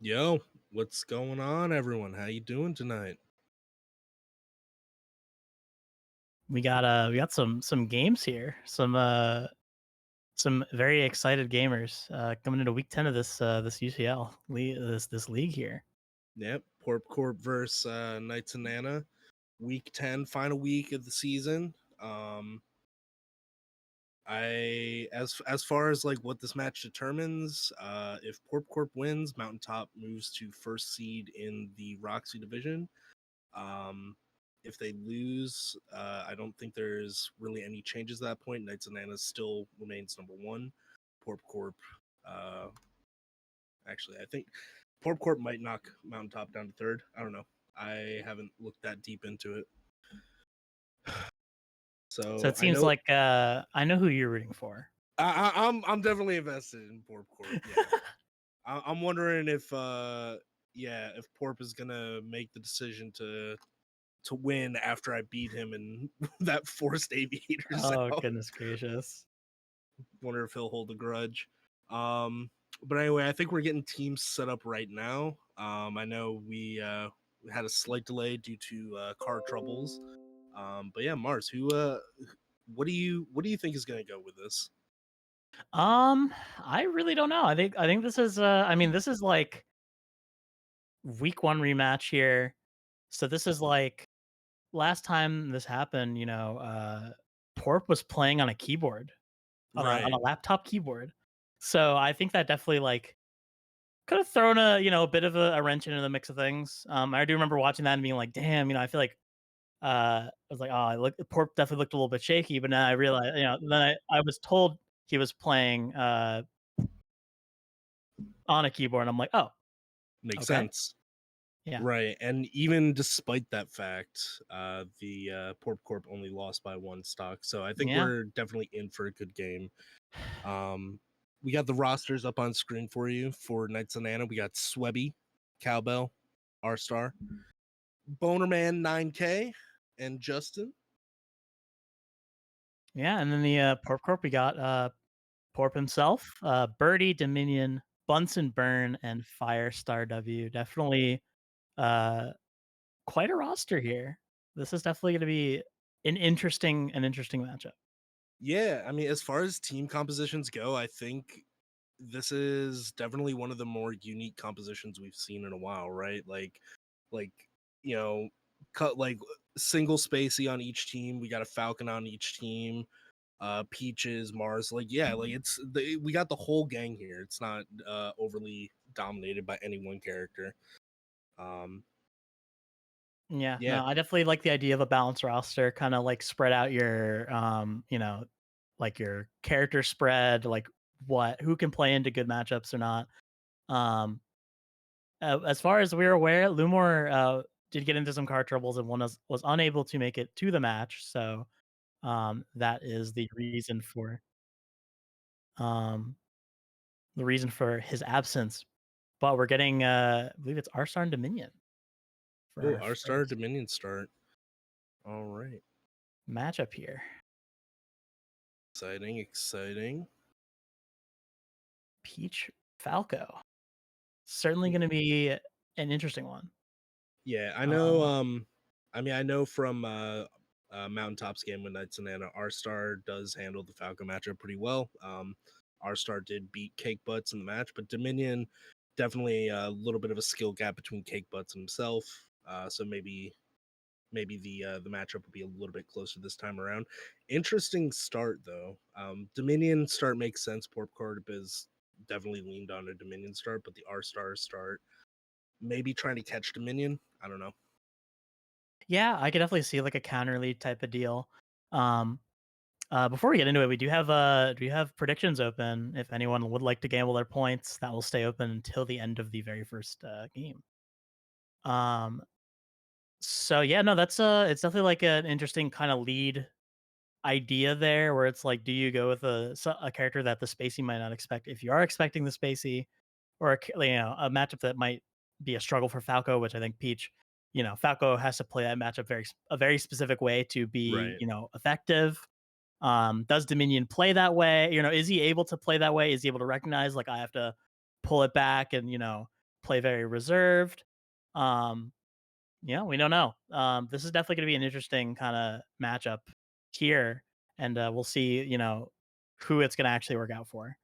Yo, what's going on, everyone? How you doing tonight? We got some games here. Some very excited gamers coming into week 10 of this UCL this league here. Yep, Porp Corp versus Knights and Nana, week 10, final week of the season. As far as like what this match determines, if Porp Corp wins, Mountaintop moves to first seed in the Roxy division. Um, if they lose, I don't think there's really any changes at that point. Knights and Nana still remains number one. Porp Corp uh, Actually, I think Porp Corp might knock Mountaintop down to third. I don't know. I haven't looked that deep into it. So So it I seems know like I know who you're rooting for. I'm definitely invested in Porp Corp. Yeah, I'm wondering if if Porp is gonna make the decision to win after I beat him in that forced aviators Oh out. goodness gracious. Wonder if he'll hold a grudge. Um, but anyway, I think we're getting teams set up right now. I know we had a slight delay due to car troubles. But yeah, Mars, what do you think is going to go with this? I really don't know. I think this is this is like week 1 rematch here. So this is like last time this happened, Porp was playing on a keyboard, on a Right. laptop keyboard. So I think that definitely like could have thrown a bit of a wrench into the mix of things. I do remember watching that and being like, damn, I feel like I was like, oh, look, Porp definitely looked a little bit shaky, but now I realized, then I was told he was playing on a keyboard, and I'm like, oh, Makes okay, sense. yeah, Right. And even despite that fact, the Porp Corp only lost by one stock. So I think yeah, we're definitely in for a good game. Um, we got the rosters up on screen for you for Knights of Nana. We got Swebby, Cowbell, R Star, Bonerman 9K, and Justin. yeah. And then the Porp Corp, we got Porp himself, Birdie, Dominion, Bunsen Burn, and Firestar W. Definitely uh quite a roster here. This is definitely going to be an interesting matchup. Yeah, I mean, as far as team compositions go, I think this is definitely one of the more unique compositions we've seen in a while, right? Like you know, cut like single spacey on each team. We got a Falcon on each team. Peaches, Mars, like yeah, like we got the whole gang here. It's not overly dominated by any one character. Um, Yeah, yeah, no, I definitely like the idea of a balanced roster, kind of like spread out your, like your character spread, like who can play into good matchups or not. Um, as far as we're aware, Lumor did get into some car troubles and was unable to make it to the match. So that is um, the reason for his absence. But we're getting, I believe it's Arstar and Dominion for oh, our our Star first Dominion start. All right, matchup here. exciting, exciting. Peach Falco. Certainly gonna be an interesting one. Yeah, I know. Um, I mean, I know from Mountaintop's game with Knights and Nana, R Star does handle the Falcon matchup pretty well. R Star did beat Cake Butts in the match, but Dominion definitely a little bit of a skill gap between Cake Butts and himself. So maybe the matchup will be a little bit closer this time around. Interesting start though. Dominion start makes sense. Porp Corp is definitely leaned on a Dominion start, but the R Star start maybe trying to catch Dominion. I don't know. yeah, I could definitely see like a counter lead type of deal. Um, before we get into it, we have predictions open. If anyone would like to gamble their points, that will stay open until the end of the very first game. Um, so yeah, no, it's definitely like an interesting kind of lead idea there, where it's like, do you go with a character that the spacey might not expect? If you are expecting the spacey, or a matchup that might be a struggle for Falco, which I think Peach, Falco has to play that matchup a very specific way to be Right. effective. Does Dominion play that way? Is he able to play that way? Is he able to recognize like I have to pull it back and play very reserved. We don't know. This is definitely going to be an interesting kind of matchup here, and we'll see, who it's going to actually work out for.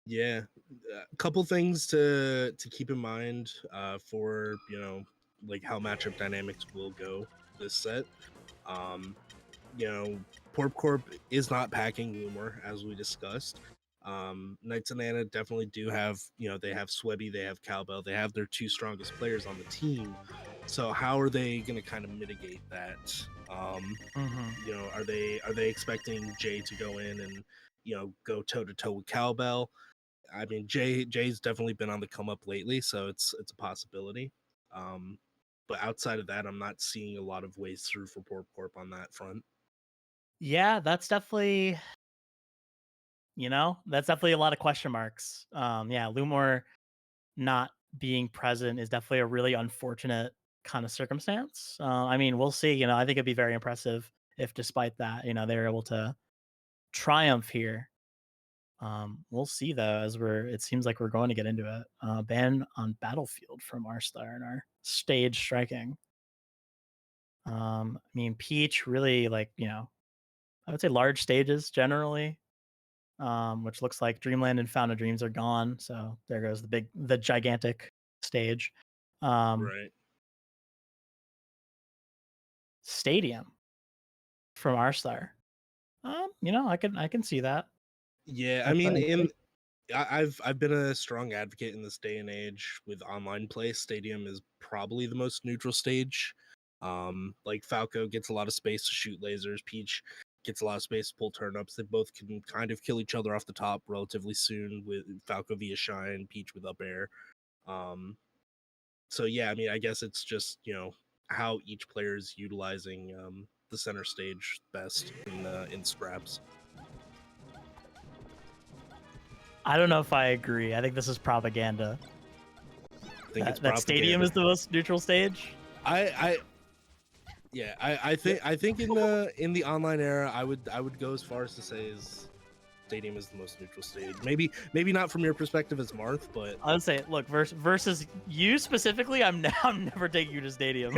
Yeah, a couple things to keep in mind for like how matchup dynamics will go this set. Um, you know, Porp Corp is not packing Lumor as we discussed. Knights and Anna definitely do have, they have Swebby, they have Cowbell, they have their two strongest players on the team. So how are they going to kind of mitigate that? Are they expecting Jay to go in and go toe to toe with Cowbell? I mean, Jay's definitely been on the come up lately, so it's a possibility. But outside of that, I'm not seeing a lot of ways through for Porp Corp on that front. Yeah, that's definitely, that's definitely a lot of question marks. Yeah, Lumor not being present is definitely a really unfortunate kind of circumstance. I mean, we'll see. I think it'd be very impressive if, despite that, they're able to triumph here. We'll see though, as it seems like we're going to get into it. Ban on Battlefield from our star and our stage striking. I mean, Peach really I would say large stages generally. Which looks like Dreamland and Fountain of Dreams are gone. So there goes the gigantic stage. Right. Stadium from our star. I can see that. Yeah, I mean, I've been a strong advocate in this day and age with online play. Stadium is probably the most neutral stage. Like Falco gets a lot of space to shoot lasers. Peach gets a lot of space to pull turnips. They both can kind of kill each other off the top relatively soon, with Falco via Shine, Peach with up air. So yeah, I mean, I guess it's just how each player is utilizing the center stage best in scraps. I don't know if I agree. I think this is propaganda. I think it's that propaganda. Stadium is the most neutral stage. I think in the online era, I would go as far as to say Stadium is the most neutral stage. Maybe not from your perspective as Marth, but I would say, look, versus you specifically, I'm never taking you to Stadium.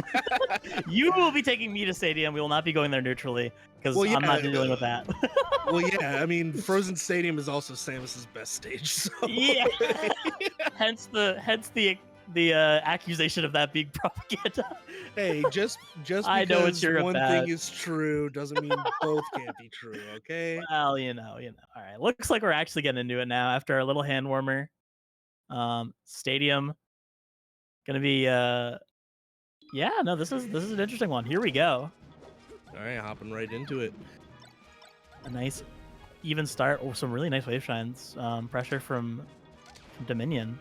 You will be taking me to Stadium. We will not be going there neutrally because I'm not dealing with that. Well, yeah, I mean, Frozen Stadium is also Samus's best stage. So. Yeah. hence the accusation of that being propaganda. Hey, just because I know what you're one about. thing is true doesn't mean both can't be true, okay? Well, All right. Looks like we're actually getting into it now after our little hand warmer. Stadium. Gonna be this is an interesting one. Here we go. All right, hopping right into it. A nice even start. Oh, some really nice wave shines. Pressure from Dominion.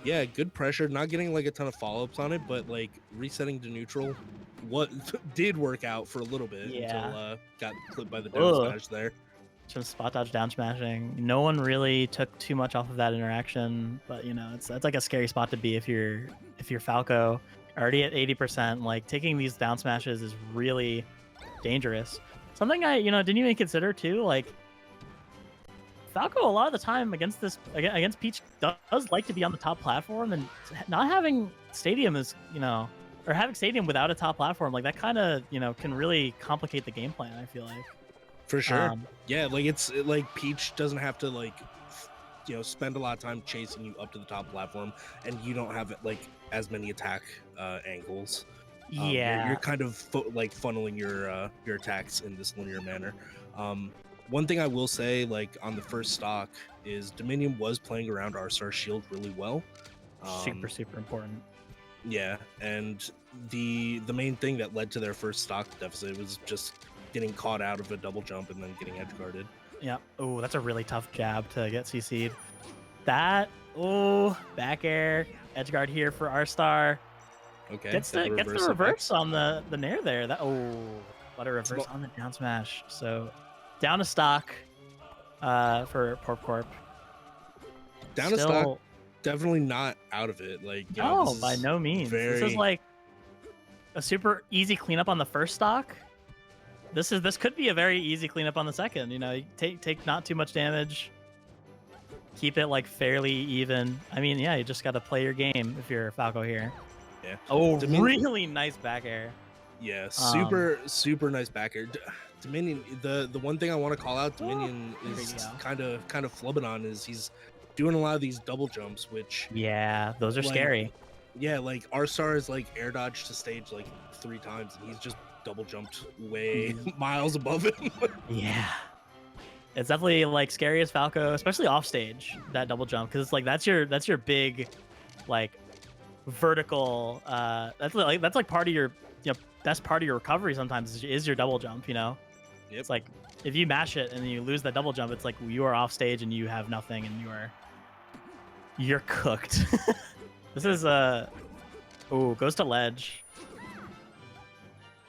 Yeah, good pressure. Not getting like a ton of follow-ups on it, but like resetting to neutral, what did work out for a little bit until got clipped by the down smash there. Some spot dodge down smashing. No one really took too much off of that interaction, but that's like a scary spot to be if you're Falco already at 80%. Like taking these down smashes is really dangerous. Something I didn't even consider too. Like Falco a lot of the time against Peach does like to be on the top platform, and not having Stadium is or having Stadium without a top platform, like that kind of can really complicate the game plan, I feel like. For sure. Yeah, like it's like Peach doesn't have to like spend a lot of time chasing you up to the top platform, and you don't have like as many attack angles. You're kind of funneling your attacks in this linear manner. One thing I will say, like on the first stock, is Dominion was playing around R-Star Shield really well. Super important. Yeah, and the main thing that led to their first stock deficit was just getting caught out of a double jump and then getting edge guarded. Yeah. Oh, that's a really tough jab to get CC'd. Back air, edge guard here for R-Star. Okay. Gets the reverse on the nair there. What a reverse on the down smash. So down a stock for Porp Corp. Down a stock, definitely not out of it. Like by no means. This is like a super easy cleanup on the first stock. This could be a very easy cleanup on the second. Take not too much damage. keep it like fairly even. I mean, yeah, you just got to play your game if you're Falco here. Yeah. Oh, Domin- really nice back air. Yeah, super nice backer. Dominion. The one thing I want to call out Dominion is kind of flubbing on is he's doing a lot of these double jumps, which Yeah, those are like, scary. yeah, like R-Star is like air dodge to stage like 3 times, and he's just double jumped way miles above him. Yeah. It's definitely like scary as Falco, especially off stage, that double jump, because it's like that's your big like vertical that's like part of your best part of your recovery sometimes is your double jump, you know. Yep. It's like if you mash it and you lose that double jump, it's like you are off stage and you have nothing and you're cooked. This is ooh, goes to ledge.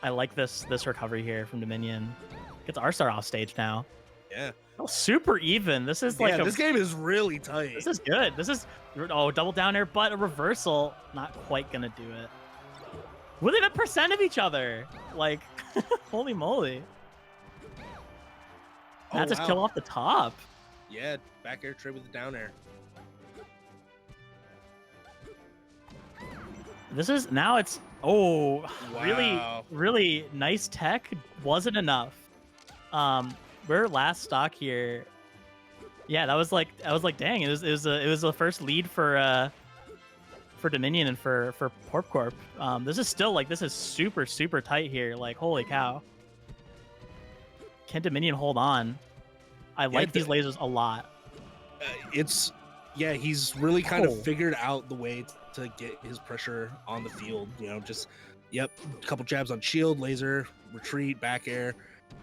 I like this recovery here from Dominion. Gets R-Star off stage now. Yeah. Oh, super even. This is like this game is really tight. This is good. This is double down air, but a reversal. Not quite gonna do it. Within a percent of each other. Like, holy moly. That just kill off the top. Yeah, back air trade with the down air. This is now it's really nice tech. Wasn't enough. We're last stock here. Yeah, I was like, dang, it was the first lead for Dominion and for Porp Corp. This is still like this is super tight here. Like, holy cow. Can Dominion hold on? I like these lasers a lot. He's really kind of figured out the way to get his pressure on the field. You know, just a couple jabs on shield, laser, retreat, back air.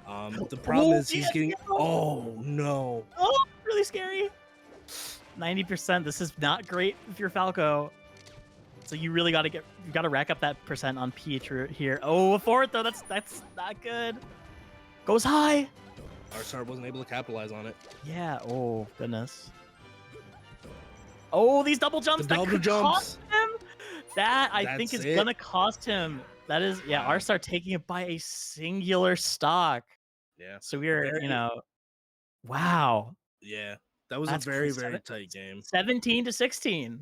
The problem is he's getting no. Oh, really scary. 90%. This is not great if you're Falco. So you really gotta rack up that percent on Peach here. Oh, a fourth though. That's not good. Goes high. R-Star wasn't able to capitalize on it. Yeah. Oh goodness. Oh, these double jumps. Cost him. That I think is gonna cost him. That is, R-Star taking it by a singular stock. Yeah. So we're, wow. Yeah, that was a very tight game. 17-16.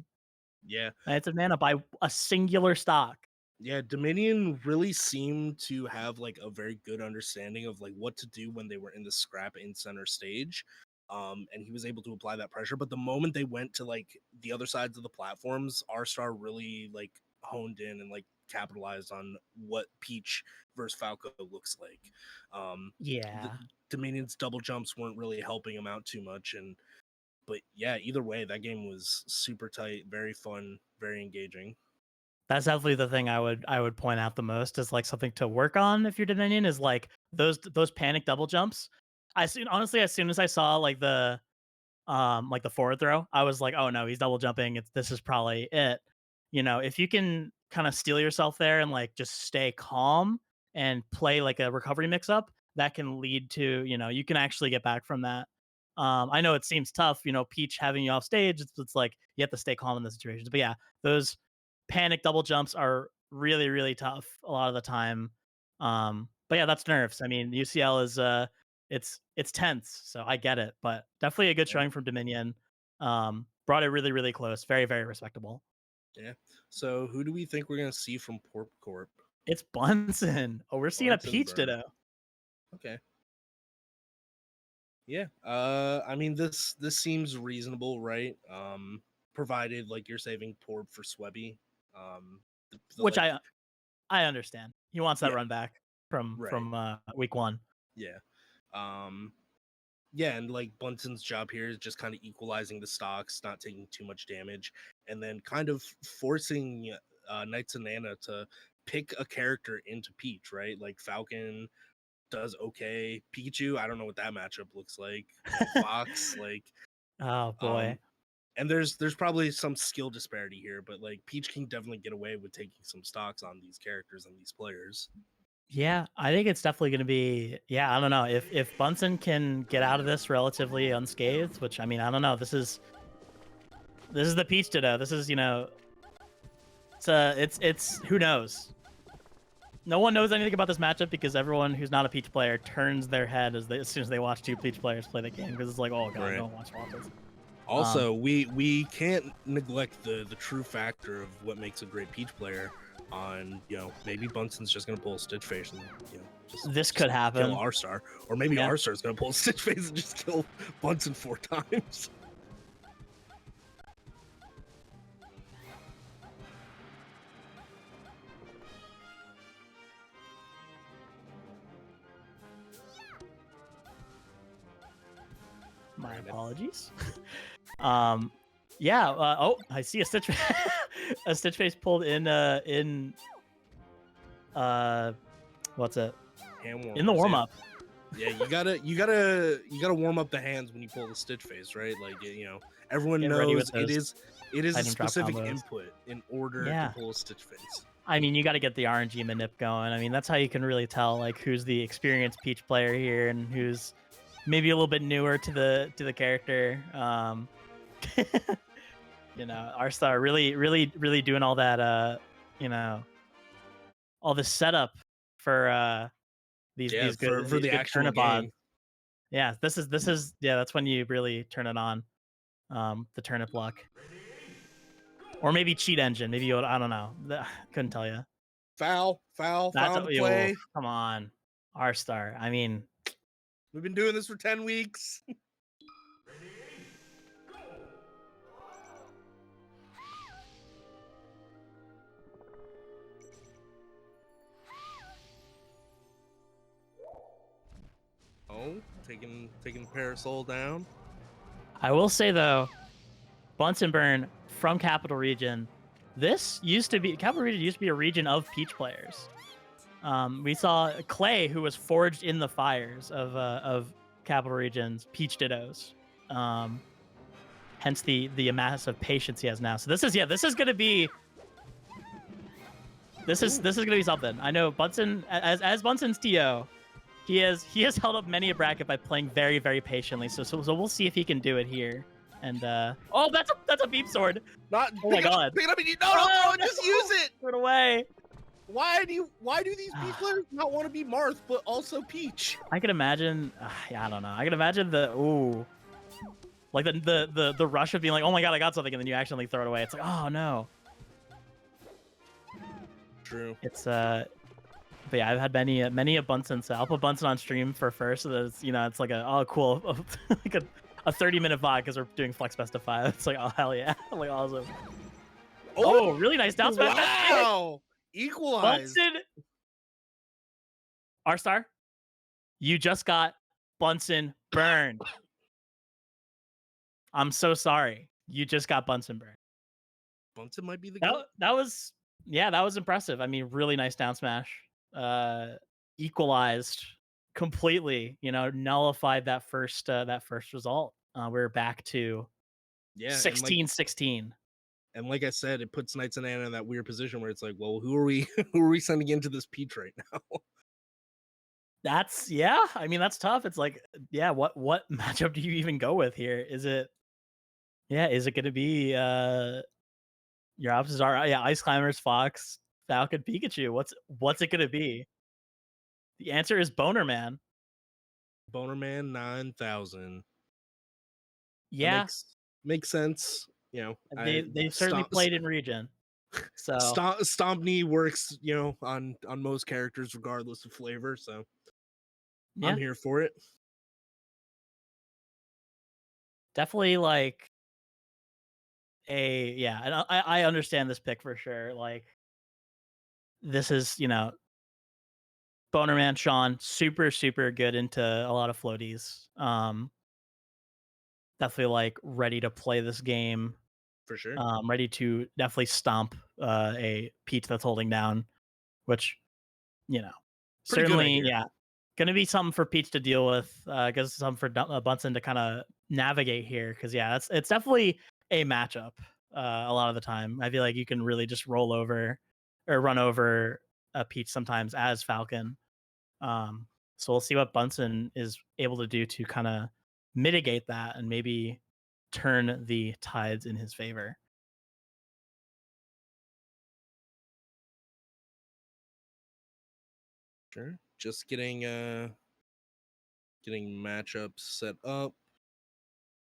Yeah. It's a mana by a singular stock. Yeah, Dominion really seemed to have like a very good understanding of like what to do when they were in the scrap in center stage. And he was able to apply that pressure. But the moment they went to like the other sides of the platforms, R-Star really like honed in and like capitalized on what Peach versus Falco looks like. Dominion's double jumps weren't really helping him out too much, but yeah, either way, that game was super tight, very fun, very engaging. That's definitely the thing I would point out the most is like something to work on if you're Dominion is like those panic double jumps. Honestly, as soon as I saw like the forward throw, I was like, oh no, he's double jumping. This is probably it. If you can kind of steel yourself there and like just stay calm and play like a recovery mix up, that can lead to, you can actually get back from that. I know it seems tough, Peach having you off stage. It's like you have to stay calm in those situations. But yeah, those panic double jumps are really tough a lot of the time. But yeah, that's nerfs. I mean, UCL is it's tense, so I get it, but definitely a good showing from Dominion. Brought it really close. Very respectable. Yeah. So who do we think we're gonna see from Porp Corp? It's Bunsen. Oh, we're seeing a Peach Ditto. Okay. Yeah. I mean this seems reasonable, right? Provided like you're saving Porp for Swebby. Which I understand. He wants that run back from week 1. Yeah. Yeah, and like Bunsen's job here is just kind of equalizing the stocks, not taking too much damage, and then kind of forcing Knights and Nana to pick a character into Peach, right? Like Falcon does okay. Pikachu, I don't know what that matchup looks like. Fox, like oh boy. And there's probably some skill disparity here, but like Peach can definitely get away with taking some stocks on these characters and these players. Yeah, I think it's definitely going to be. Yeah, I don't know if Bunsen can get out of this relatively unscathed. Which I mean, I don't know. This is the Peach Ditto. This is it's who knows. No one knows anything about this matchup because everyone who's not a Peach player turns their head as soon as they watch 2 Peach players play the game because it's like, oh god, no one watches this. Also, we can't neglect the true factor of what makes a great Peach player. On maybe Bunsen's just gonna pull Stitch Face and this could happen. Kill R-Star, or maybe R-Star's gonna pull Stitch Face and just kill Bunsen 4 times. My apologies. Yeah. I see a Stitch a Stitch Face pulled in what's it? In the warm up. Yeah, you gotta warm up the hands when you pull the Stitch Face, right? Like everyone knows it is a specific input in order to pull a Stitch Face. I mean, you got to get the RNG manip going. I mean, that's how you can really tell like who's the experienced Peach player here and who's maybe a little bit newer to the character. R-Star really doing all that all the setup for these good for the actual game. Yeah, this is that's when you really turn it on. The turnip luck. Or maybe cheat engine. Maybe I don't know. Couldn't tell you. Foul play. Come on, R-Star. I mean, we've been doing this for 10 weeks. Taking Parasol down. I will say though, Bunsen Burn from Capital Region. Capital Region used to be a region of Peach players. We saw Clay, who was forged in the fires of Capital Region's Peach Dittos. Hence the massive patience he has now. So this is gonna be something. I know Bunsen as Bunsen's TO, he has held up many a bracket by playing very, very patiently. So we'll see if he can do it here. And that's a beep sword. Oh my god! Pick it up and no, just use it. Throw it away. Why do these Peach players not want to be Marth but also Peach? I can imagine. I don't know. I can imagine the rush of being like, oh my god, I got something, and then you accidentally throw it away. It's like, oh no. True. It's But yeah, I've had many a Bunsen. So I'll put Bunsen on stream for first. So that it's like cool, like a 30-minute VOD because we're doing Flex Best of 5. It's like, oh hell yeah, like awesome. Oh, really nice down smash. Wow, equalized. Bunsen, R-Star, you just got Bunsen burned. I'm so sorry. You just got Bunsen burned. Bunsen might be the that was impressive. I mean, really nice down smash. Equalized completely, nullified that first result. We're back to 16-16. And like I said, it puts Knights and Anna in that weird position where it's like, well, who are we sending into this Peach right now? That's I mean, that's tough. It's like, what matchup do you even go with here? Is it gonna be your options are Ice Climbers, Fox, Falcon, Pikachu? What's it gonna be? The answer is Boner Man. Boner Man 9000. Yeah, makes sense. They certainly played in region. So Stompney works, on most characters regardless of flavor. So I'm here for it. Definitely like and I understand this pick for sure. Like this is, Boner Man Sean, super, super good into a lot of floaties. Definitely like ready to play this game. For sure. Ready to definitely stomp a Peach that's holding down, which, certainly, gonna be something for Peach to deal with. Because something for Bunsen to kind of navigate here. Because it's definitely a matchup. A lot of the time, I feel like you can really just roll over or run over a Peach sometimes as Falcon. So we'll see what Bunsen is able to do to kind of mitigate that and maybe turn the tides in his favor. Sure. Just getting matchups set up.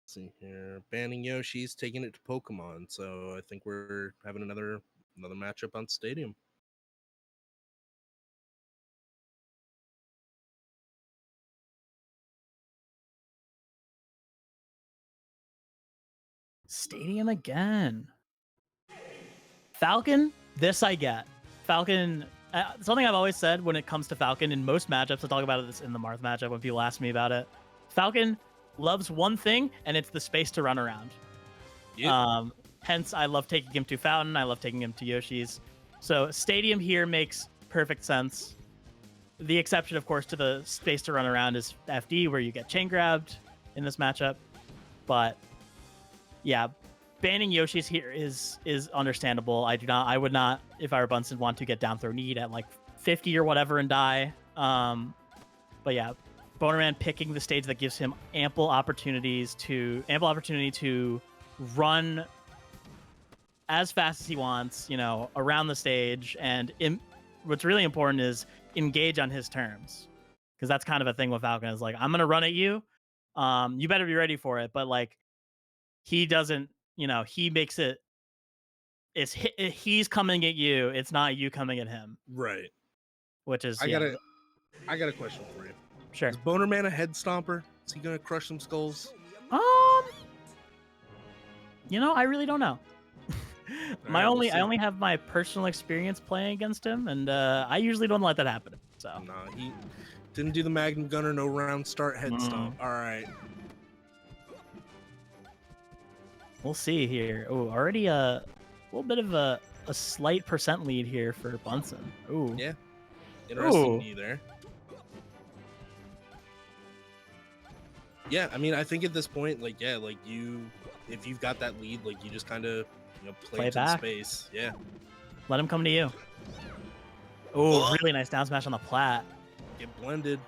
see here. Banning Yoshi's taking it to Pokemon, so I think we're having another matchup on Stadium. Stadium again. Falcon, this I get. Falcon, something I've always said when it comes to Falcon in most matchups, I talk about this in the Marth matchup when people ask me about it. Falcon loves one thing, and it's the space to run around. Yep. Hence, I love taking him to Fountain. I love taking him to Yoshi's. So Stadium here makes perfect sense. The exception, of course, to the space to run around is FD, where you get chain grabbed in this matchup. But yeah, banning Yoshi's here is understandable. I would not, if I were Bunsen, want to get down throw need at like 50 or whatever and die. But yeah, Bonerman picking the stage that gives him ample opportunity to run as fast as he wants, around the stage. And what's really important is engage on his terms, because that's kind of a thing with Falcon is like, I'm gonna run at you. You better be ready for it. But like, he doesn't. He makes it. He's coming at you. It's not you coming at him. Right. Which is. I got a question for you. Sure. Is Bonerman a head stomper? Is he gonna crush some skulls? I really don't know. I only have my personal experience playing against him, and I usually don't let that happen. So. Nah, he didn't do the Magnum Gunner, no round start head stomp. All right. We'll see here. Oh, already a little bit of a slight % lead here for Bunsen. Ooh. Yeah. Interesting knee there. Yeah, I mean, I think at this point, if you've got that lead, you just kind of, play to the space. Yeah. Let him come to you. Oh, really nice down smash on the plat. Get blended.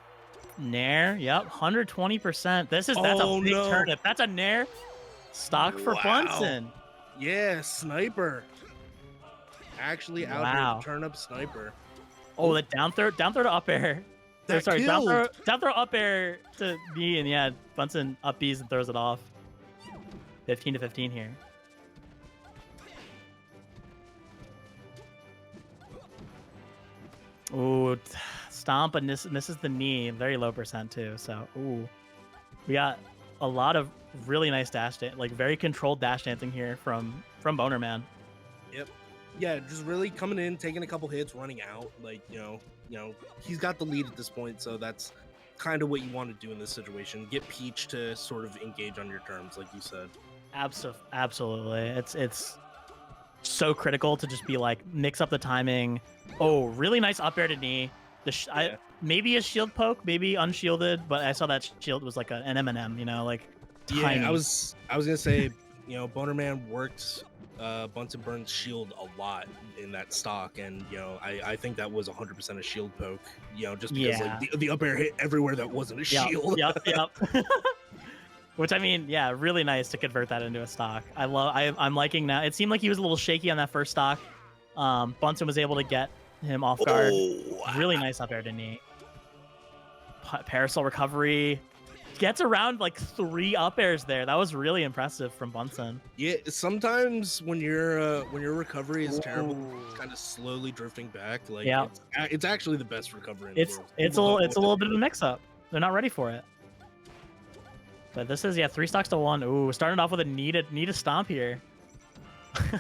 Nair, yep, 120%. That's a big turnip. That's a Nair stock for Bunsen. Yeah, sniper. Actually out turnip sniper. Oh, the down throw to up air. Down throw up air to me, and yeah, Bunsen up Bs and throws it off. 15-15 here. Ooh, stomp and misses the knee. Very low % too. So, ooh, we got a lot of really nice dash very controlled dash dancing here from Bonerman. Yep. Yeah, just really coming in, taking a couple hits, running out. He's got the lead at this point, so that's kind of what you want to do in this situation. Get Peach to sort of engage on your terms, like you said. Absolutely. It's so critical to just be mix up the timing. Oh, really nice up air to knee. Maybe a shield poke, maybe unshielded, but I saw that shield was like an M&M, tiny. Yeah, I was gonna say, Bonerman worked Bunsen Burn's shield a lot in that stock, and I think that was 100% a shield poke. Just because the up air hit everywhere that wasn't a shield. Yep. Which, I mean, yeah, really nice to convert that into a stock. I'm liking now. It seemed like he was a little shaky on that first stock. Bunsen was able to get him off guard. Really nice up air to knee. Parasol recovery. Gets around 3 up airs there. That was really impressive from Bunsen. Yeah, sometimes when your recovery is terrible, kind of slowly drifting back, it's actually the best recovery in the world. It's a little bit of a mix-up. They're not ready for it. But this is 3 stocks to 1. Ooh, starting off with a need a stomp here.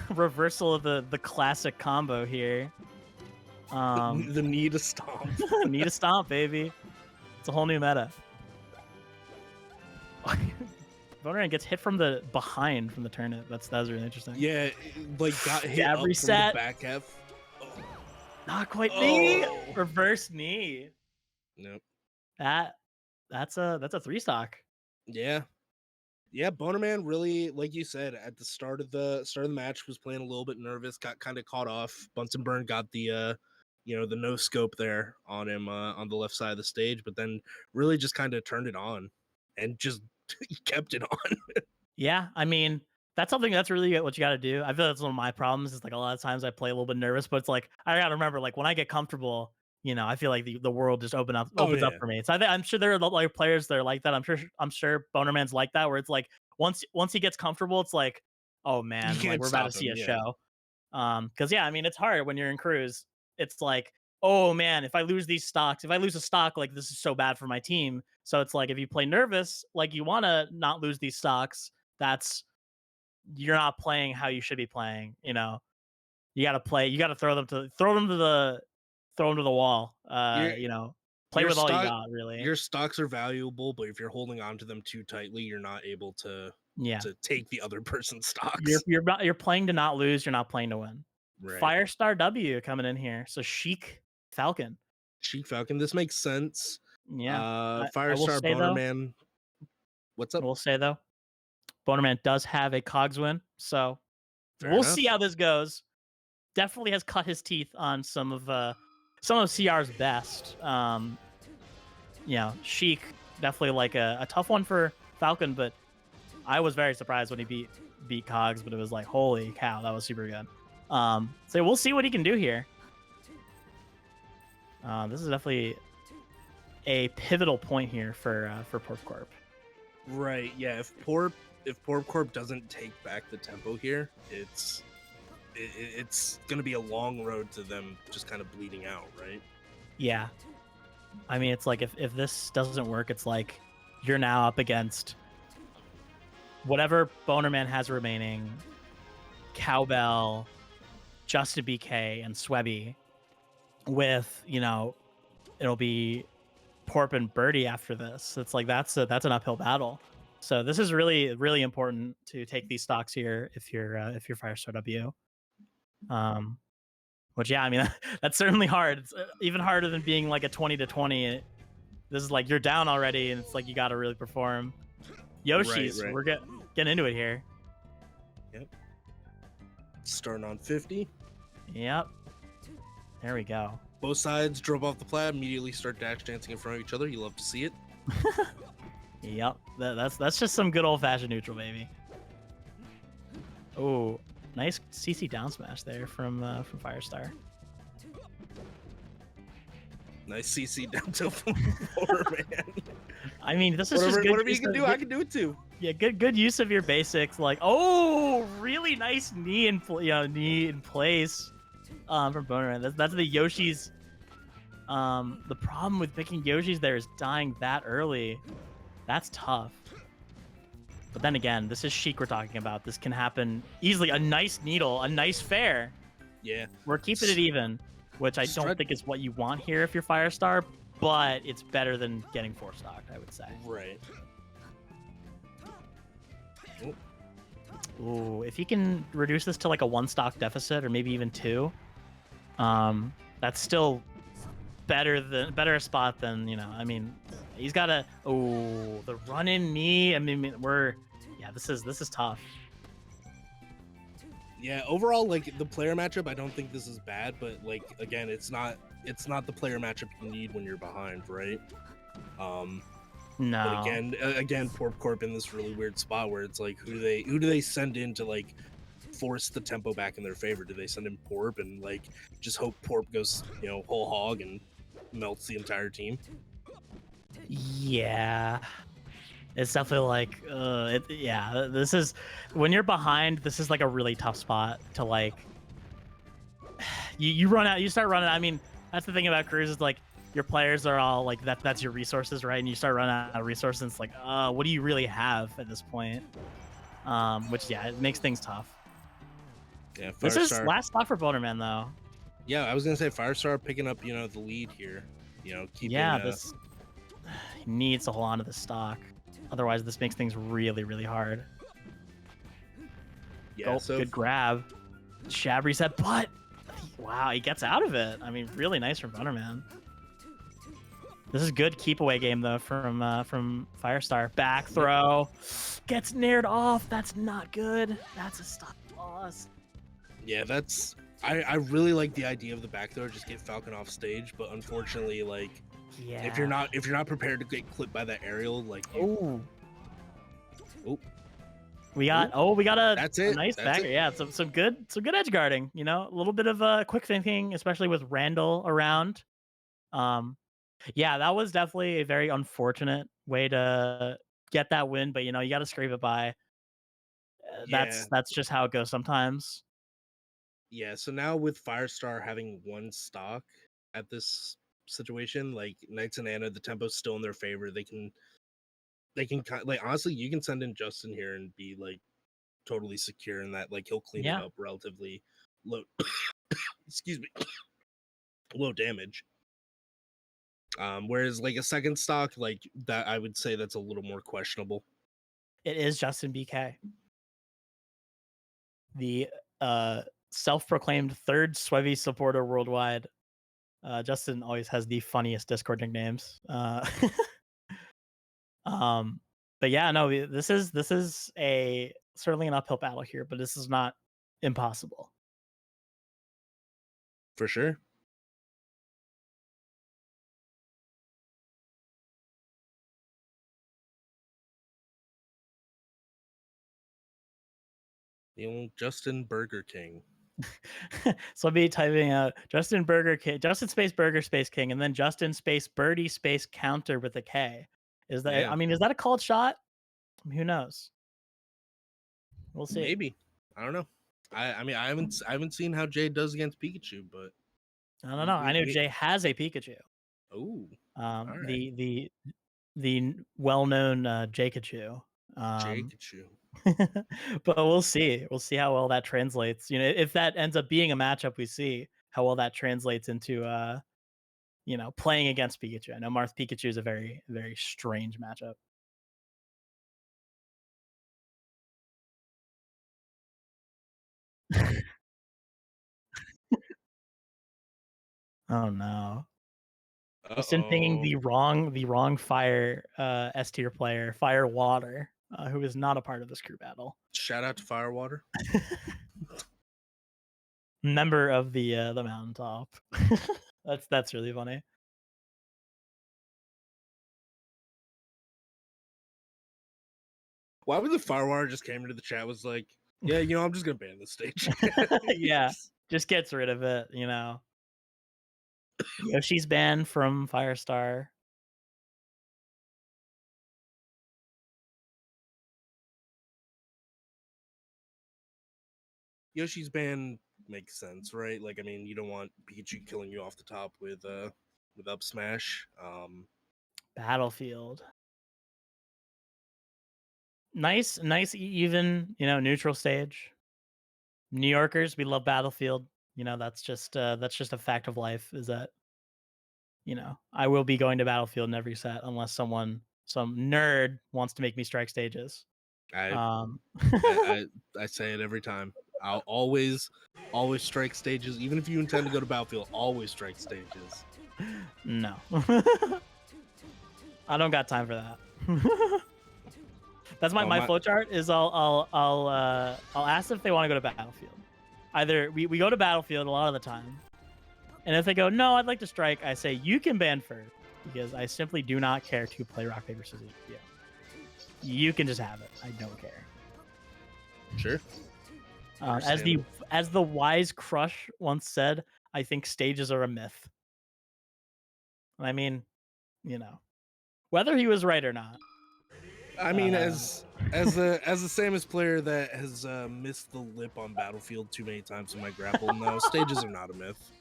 Reversal of the classic combo here. The need a stomp. Need a stomp, baby. It's a whole new meta. Bonerman gets hit from the behind from the turnip. That was really interesting. Yeah, got hit up reset. From the back half. Not quite me. Reverse knee. Nope. That's a 3 stock. Yeah. Bonerman really, like you said, at the start of the match was playing a little bit nervous, got kind of caught off. Bunsen Burn got the the no scope there on him on the left side of the stage, but then really just kind of turned it on and just kept it on. Yeah, I mean, that's something that's really what you got to do. I feel that's one of my problems is a lot of times I play a little bit nervous, but it's I got to remember when I get comfortable, I feel like the world just opens up for me. So I'm sure there are players that are like that. I'm sure Bonerman's like that, where it's once he gets comfortable, it's like, oh You man, like can't we're about to stop see him. a Yeah. show. Because yeah, I mean it's hard when you're in cruise. It's like, oh man, if I lose these stocks, if I lose a stock, like this is so bad for my team. So it's like if you play nervous, like you want to not lose these stocks, that's you're not playing how you should be playing. You know, you got to play. You got to throw them to the wall. Your You know, play your with all you stock got. Really. your stocks are valuable, but if you're holding on to them too tightly, you're not able to Yeah. take the other person's You're stocks. you're not you're playing to not lose. You're not playing to win. Right. Firestar W coming in here. So Sheik Falcon. Chic Falcon. This makes sense. Yeah. I will Firestar say though. Bonerman. What's I up? will say though. Bonerman does have a Cogs win, so Fair we'll see enough. how this goes. Definitely has cut his teeth on some of CR's best. You know, Sheik definitely like a tough one for Falcon, but I was very surprised when he beat Cogs, but it was like, holy cow, that was super good. So we'll see what he can do here. This is definitely a pivotal point here for Porp Corp. Right. Yeah. If Porp Corp doesn't take back the tempo here, it's gonna be a long road to them just kind of bleeding out, right? Yeah. I mean, it's like if this doesn't work, it's like you're now up against whatever Bonerman has remaining, Cowbell, Justin BK, and Swebby, with, you know, it'll be Porp and Birdie after this. It's like that's an uphill battle. So this is really, really important to take these stocks here if you're Firestar W. Which yeah, I mean that's certainly hard. It's even harder than being like a 20-20. This is like you're down already, and it's like you got to really perform. Yoshi's, Right. we're getting into it here. Yep. Starting on 50. Yep. There we go. Both sides drove off the plat, immediately start dash dancing in front of each other. You love to see it. Yep. That's just some good old fashioned neutral, baby. Oh, nice CC down smash there from Firestar. Nice CC down tilt from Bonerman. I mean, this is just good. Whatever you can do, I can do it too. Yeah, good use of your basics. Like, oh, really nice knee in place from Bonerman. That's the Yoshi's. The problem with picking Yoshi's there is dying that early. That's tough. But then again, this is Sheik we're talking about. This can happen easily. A nice needle, a nice fair. Yeah. We're keeping it even, which I don't think is what you want here if you're Firestar, but it's better than getting 4-stocked, I would say. Right. Ooh, if you can reduce this to like a 1-stock deficit or maybe even 2, that's still better a spot than, you know, I mean, he's got a the run-in knee. I mean, this is tough. Yeah, overall, like the player matchup, I don't think this is bad, but like again, it's not the player matchup you need when you're behind, right? No. But again, Porp Corp in this really weird spot where it's like, who do they send in to like force the tempo back in their favor? Do they send in Porp and like just hope Porp goes, you know, whole hog and melts the entire team? Yeah. It's definitely like, this is, when you're behind, this is like a really tough spot to like, you start running. I mean, that's the thing about Cruise is like, your players are all like, that's your resources, right? And you start running out of resources, and it's like, what do you really have at this point? Which, yeah, it makes things tough. Yeah, this is last stock for Bonerman, though. Yeah, I was going to say Firestar picking up, you know, the lead here. You know, keeping... Yeah, this he needs to hold on to the stock. Otherwise, this makes things really, really hard. Yeah, good grab. Shab reset, but wow, he gets out of it. I mean, really nice from Bonerman. This is good keep away game though from Firestar. Back throw gets nared off. That's not good. That's a stock loss. Yeah, that's I really like the idea of the back throw. Just get Falcon off stage, but unfortunately, like. Yeah. If you're not prepared to get clipped by that aerial, like we got a nice backer. It. Yeah, some good edge guarding. You know, a little bit of quick thinking, especially with Randall around. Yeah, that was definitely a very unfortunate way to get that win, but you got to scrape it by. Yeah. That's just how it goes sometimes. Yeah, so now with Firestar having one stock at this situation, like Knights and Anna, the tempo's still in their favor. They can like honestly, you can send in Justin here and be like totally secure in that like he'll clean it Yeah. up relatively low excuse me, low damage. Whereas like a second stock like that, I would say that's a little more questionable. It is Justin BK, the self-proclaimed third Swevy supporter worldwide. Justin always has the funniest Discord nicknames. But yeah, no, this is a certainly an uphill battle here, but this is not impossible. For sure. Justin Burger King. So I'll be typing out Justin Burger King, Justin space Burger space King, and then Justin space Birdie space counter with a K. Is that? Yeah. I mean, is that a called shot? Who knows? We'll see. Maybe. I don't know. I mean I haven't seen how Jay does against Pikachu, but I don't know. I know Jay has a Pikachu. Oh, The well-known Jakachu. Jakachu. But we'll see. We'll see how well that translates. If that ends up being a matchup, we see how well that translates into playing against Pikachu. I know Marth Pikachu is a very, very strange matchup. Oh no. Justin pinging the wrong fire S tier player, Fire Water, who is not a part of this crew battle. Shout out to Firewater. Member of the mountaintop. That's really funny. Why would the Firewater just came into the chat was like, yeah, I'm just gonna ban this stage. Yeah, just gets rid of it, Yoshi's banned from Firestar. Yoshi's ban makes sense, right? Like, I mean, you don't want Pikachu killing you off the top with up smash. Battlefield. Nice, even, neutral stage. New Yorkers, we love Battlefield. That's just a fact of life, is that I will be going to Battlefield in every set unless some nerd wants to make me strike stages. I say it every time. I'll always strike stages, even if you intend to go to Battlefield. Always strike stages. No, I don't got time for that. That's my flowchart. Is I'll ask if they want to go to Battlefield. Either we go to Battlefield a lot of the time, and if they go no, I'd like to strike, I say you can ban first because I simply do not care to play rock paper scissors. Yeah, you can just have it. I don't care. Sure. As the wise Crush once said, I think stages are a myth. I mean, whether he was right or not. I mean, as the Samus player that has missed the lip on Battlefield too many times in my grapple, no, stages are not a myth.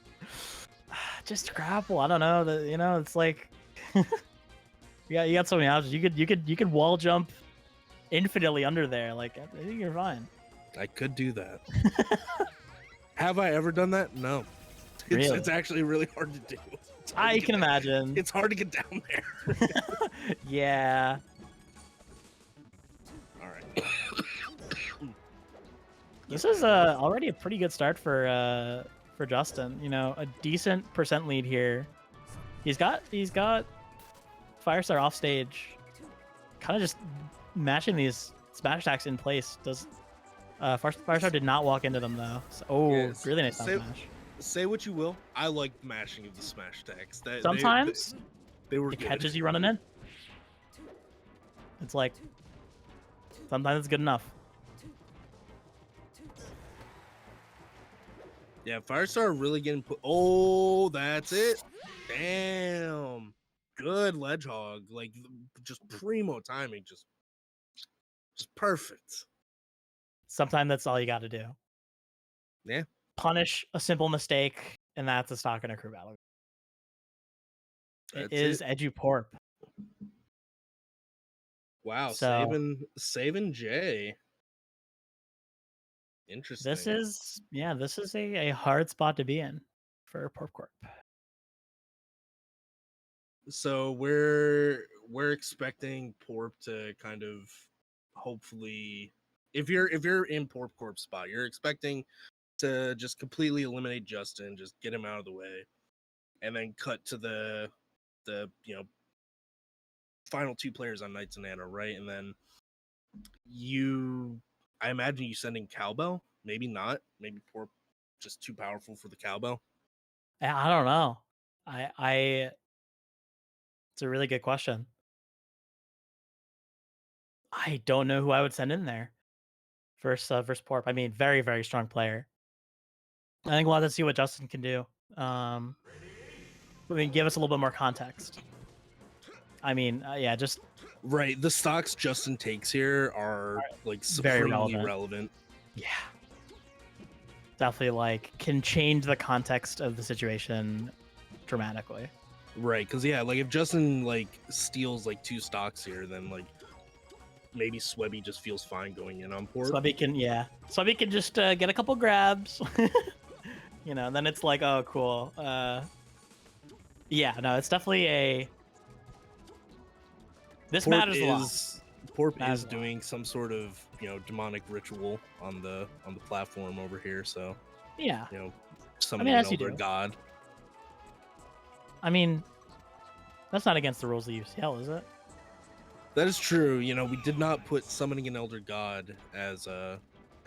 Just grapple. I don't know. It's like you got so many options. You could wall jump infinitely under there. Like I think you're fine. I could do that. Have I ever done that? No. Really? It's actually really hard to do. I can imagine. It's hard to get down there. Yeah. All right. This is already a pretty good start for Justin. A decent percent lead here. He's got Firestar off stage, kind of just matching these smash attacks in place. Firestar did not walk into them though. So, yes. Really nice smash. Say what you will, I like the mashing of the smash attacks. Sometimes they were it good. catches you running in. It's like sometimes it's good enough. Yeah, Firestar really getting put. Oh, that's it. Damn, good ledge hog. Like just primo timing. Just Just perfect. Sometimes that's all you got to do. Yeah. Punish a simple mistake, and that's a stock in a crew battle. It That's is it. Porp. Wow, So saving Jay. this Interesting. is a hard spot to be in for Porp Corp. So we're expecting Porp to kind of hopefully, if you're in Porp Corp spot, you're expecting to just completely eliminate Justin, just get him out of the way, and then cut to the final two players on Knights and Anna, right? And then I imagine you sending Cowbell, maybe not, maybe Porp just too powerful for the Cowbell. I don't know. I It's a really good question. I don't know who I would send in there versus Porp. I mean, very very strong player. I think we'll have to see what Justin can do. I mean, give us a little bit more context. I mean, yeah, just Right, the stocks Justin takes here are like very supremely relevant. relevant. Yeah, definitely like can change the context of the situation dramatically. Right, because yeah, like if Justin like steals like two stocks here, then like maybe Swebby just feels fine going in on Porp. Swebby can just get a couple grabs, and then it's like, oh, cool. Yeah, no, it's definitely this matters a lot. Porp is doing some sort of demonic ritual on the platform over here, so yeah, summoning an elder do. god. I mean, that's not against the rules of UCL, is it? That is true. We did not put summoning an elder god as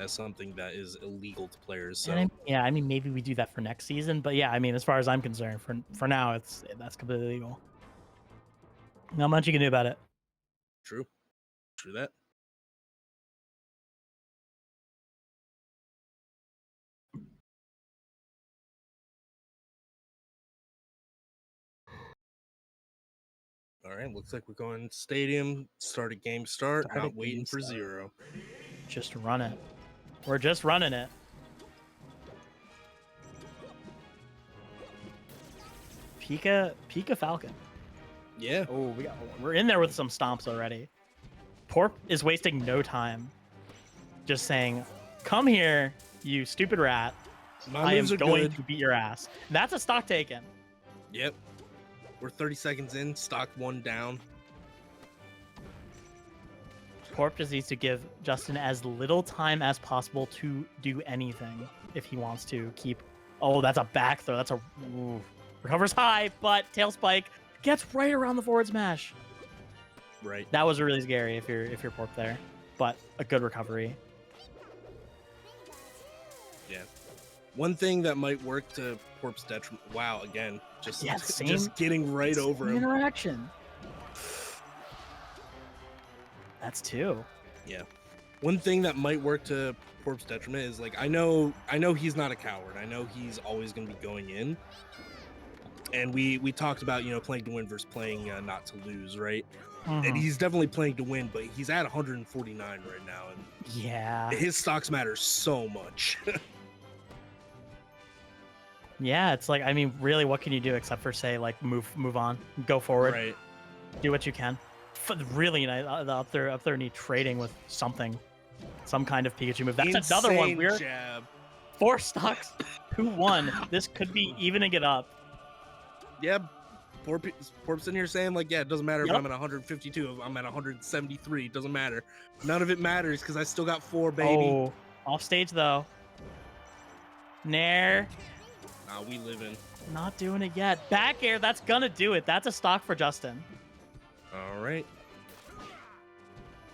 something that is illegal to players. So I mean, maybe we do that for next season, but yeah, I mean, as far as I'm concerned, for now, that's completely legal. Not much you can do about it. True that. All right, looks like we're going stadium. Start a game start. Not waiting for zero. Just run it. We're just running it. Pika Falcon. Yeah. Oh, we're in there with some stomps already. Porp is wasting no time. Just saying, come here, you stupid rat. I am going to beat your ass. That's a stock taken. Yep. We're 30 seconds in. Stock one down. Porp just needs to give Justin as little time as possible to do anything if he wants to keep. Oh, that's a back throw. That's a recovers high, but tail spike gets right around the forward smash. Right. That was really scary if you're Porp there, but a good recovery. Yeah. One thing that might work to Porp's detriment. Wow, again, just getting right over him. Interaction. That's two. Yeah. One thing that might work to Porp's detriment is like I know he's not a coward. I know he's always going to be going in. And we talked about playing to win versus playing not to lose, right? And he's definitely playing to win, but he's at 149 right now, and yeah, his stocks matter so much. Yeah, it's like, I mean, really, what can you do except for say like move on, go forward, right? Do what you can. Really, up there need trading with some kind of Pikachu move. That's Insane another one. We're jab. 4 stocks, 2-1. This could be evening it up. Yeah, Porp's in here saying like, yeah, it doesn't matter if I'm at 152, if I'm at 173, it doesn't matter. None of it matters because I still got 4, baby. Oh, off stage though. Nair. Nah, we living. Not doing it yet. Back air, that's gonna do it. That's a stock for Justin. All right.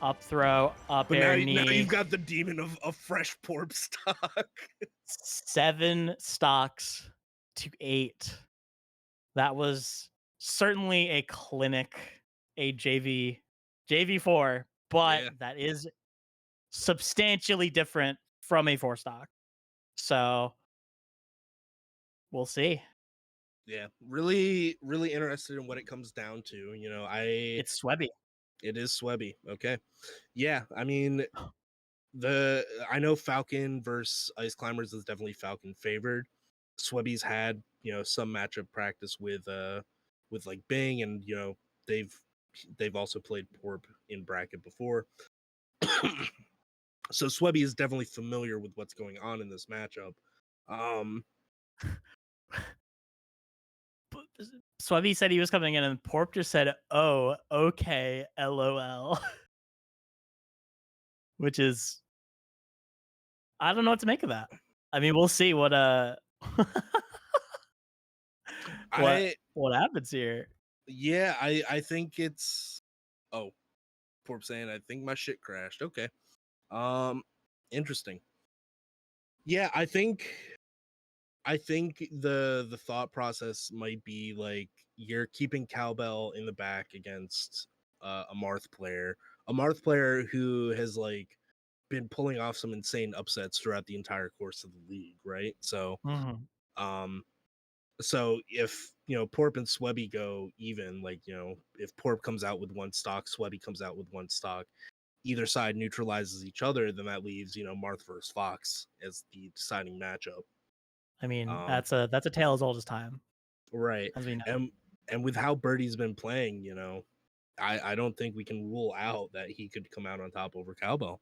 Up throw, up air knee. Now you've got the demon of fresh Porp stock. 7 stocks to 8. That was certainly a clinic, a JV4, but that is substantially different from a 4 stock. So we'll see. Yeah, really, really interested in what it comes down to. It's Swebby. It is Swebby. Okay. Yeah, I mean, I know Falcon versus Ice Climbers is definitely Falcon favored. Swebby's had, some matchup practice with like Bing, and they've also played Porp in bracket before. So Swebby is definitely familiar with what's going on in this matchup. Swebby said he was coming in, and Porp just said, "Oh, okay, LOL," which is, I don't know what to make of that. I mean, we'll see what what happens here. Yeah, I think it's. Oh, Porp saying I think my shit crashed. Okay, interesting. Yeah, I think the thought process might be like you're keeping Cowbell in the back against a Marth player who has like been pulling off some insane upsets throughout the entire course of the league, right? So, so if Porp and Swebby go even, like if Porp comes out with one stock, Swebby comes out with one stock, either side neutralizes each other, then that leaves Marth versus Fox as the deciding matchup. I mean, that's a tale as old as time, right? As we know. And with how Birdie's been playing, I don't think we can rule out that he could come out on top over Cowbell.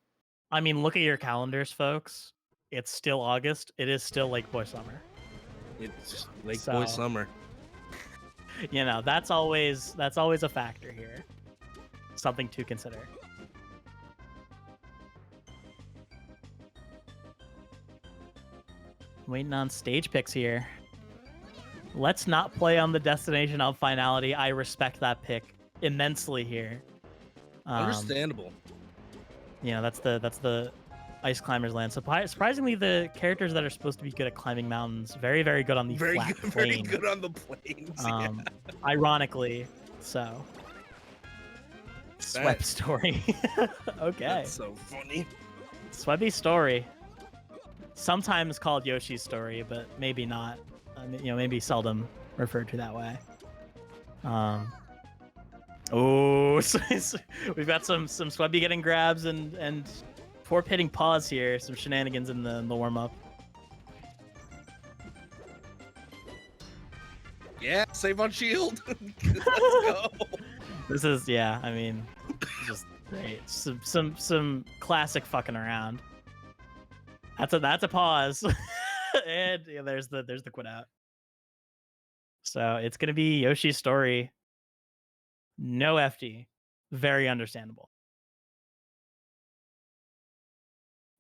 I mean, look at your calendars, folks. It's still August. It is still Lake Boy Summer. It's Lake Boy Summer. That's always a factor here. Something to consider. Waiting on stage picks here. Let's not play on the destination of finality. I respect that pick immensely here. Understandable. That's the Ice Climbers land. Surprisingly, the characters that are supposed to be good at climbing mountains, very, very good on the flat plain. Very good on the plains. Yeah. Ironically, so. Sweb story. Okay. That's so funny. Swebby story. Sometimes called Yoshi's story, but maybe not. Maybe seldom referred to that way. Oh, we've got some Swebby getting grabs and Porp hitting pause here. Some shenanigans in the warm up. Yeah, save on shield. Let's go. This is I mean, just great. Some classic fucking around. That's a pause. And there's the quit out. So it's gonna be Yoshi's story. No FD. Very understandable.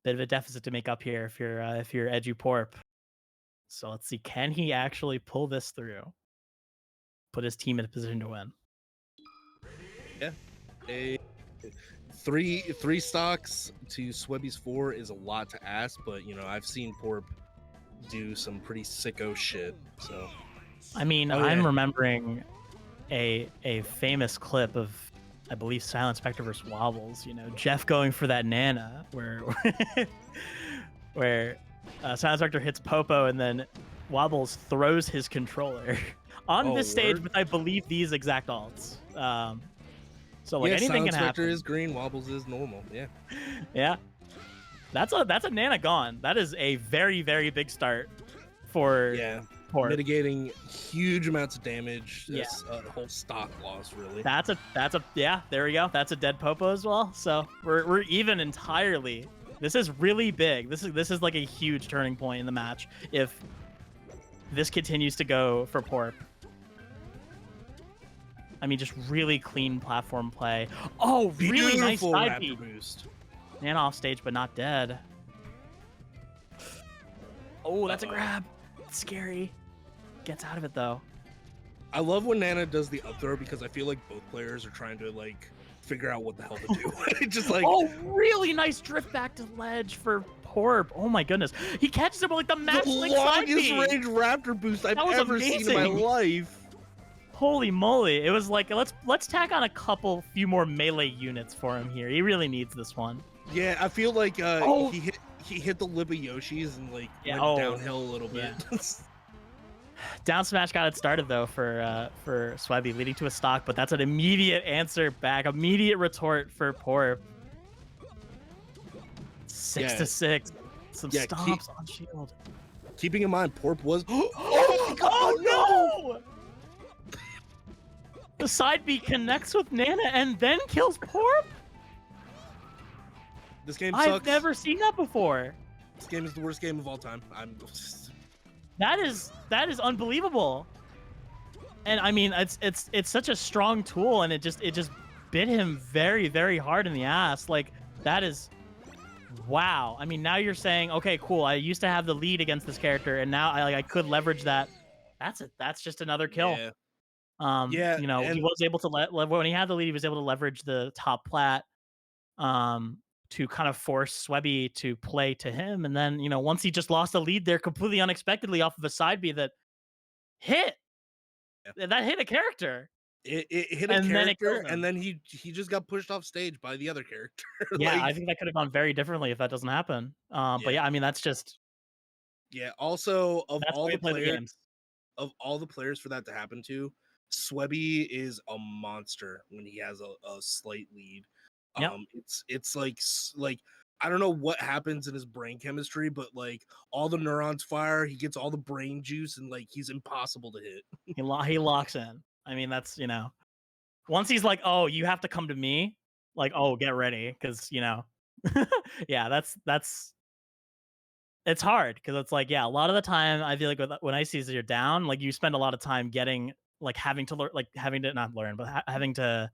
Bit of a deficit to make up here if you're Edu Porp. So let's see, can he actually pull this through? Put his team in a position to win. Yeah. Three stocks to Swebby's 4 is a lot to ask, but I've seen Porp do some pretty sicko shit. So I mean, I'm remembering a famous clip of, I believe, Silent Spectre versus Wobbles. Jeff going for that Nana where Silent Spectre hits Popo and then Wobbles throws his controller on this stage with, I believe, these exact alts. So like anything can happen. Silent Spectre is green, Wobbles is normal. Yeah. Yeah. That's a Nana gone. That is a very, very big start for Porp. Mitigating huge amounts of damage. That's a whole stock loss, really. That's a there we go. That's a dead Popo as well. So we're even entirely. This is really big. This is like a huge turning point in the match if this continues to go for Porp. I mean, just really clean platform play. Oh, really nice side beat. Nana off stage, but not dead. Oh, that's a grab. It's scary. Gets out of it, though. I love when Nana does the up throw because I feel like both players are trying to, like, figure out what the hell to do. Just like... Oh, really nice drift back to ledge for Porp. Oh, my goodness. He catches it with, like, the match-link side beat. The longest range Raptor boost I've ever seen in my life. Holy moly. It was like, let's tack on a few more melee units for him here. He really needs this one. Yeah, I feel like he hit the lip of Yoshi's and like went downhill a little bit. Down smash got it started though for Swebby, leading to a stock, but that's an immediate answer back, immediate retort for Porp. 6-6. Some stomps on shield. Keeping in mind, Porp was. Oh my god! Oh no! The side B connects with Nana and then kills Porp. This game sucks. I've never seen that before. This game is the worst game of all time. That is unbelievable. And I mean, it's such a strong tool, and it just bit him very, very hard in the ass. Like, that is, wow. I mean, now you're saying, okay, cool. I used to have the lead against this character, and now I could leverage that. That's just another kill. Yeah. You know, he was able to when he had the lead, he was able to leverage the top plat, to kind of force Swebby to play to him. And then, you know, once he just lost the lead there completely unexpectedly off of a side B that hit, that hit a character. It hit a character, and then he just got pushed off stage by the other character. Yeah, like, I think that could have gone very differently if that doesn't happen. But yeah, I mean, that's just. Yeah. Also, of all the players, of all the players for that to happen to, Swebby is a monster when he has a slight lead. Yep. It's like I don't know what happens in his brain chemistry, but like all the neurons fire, he gets all the brain juice, and like he's impossible to hit. He locks in. I mean, that's, you know, once he's like, oh, you have to come to me, like, oh, get ready, because, you know, yeah, that's it's hard, because it's like, yeah, a lot of the time I feel like when I see you're down, like, you spend a lot of time getting, like, having to learn, like, having to not learn, but having to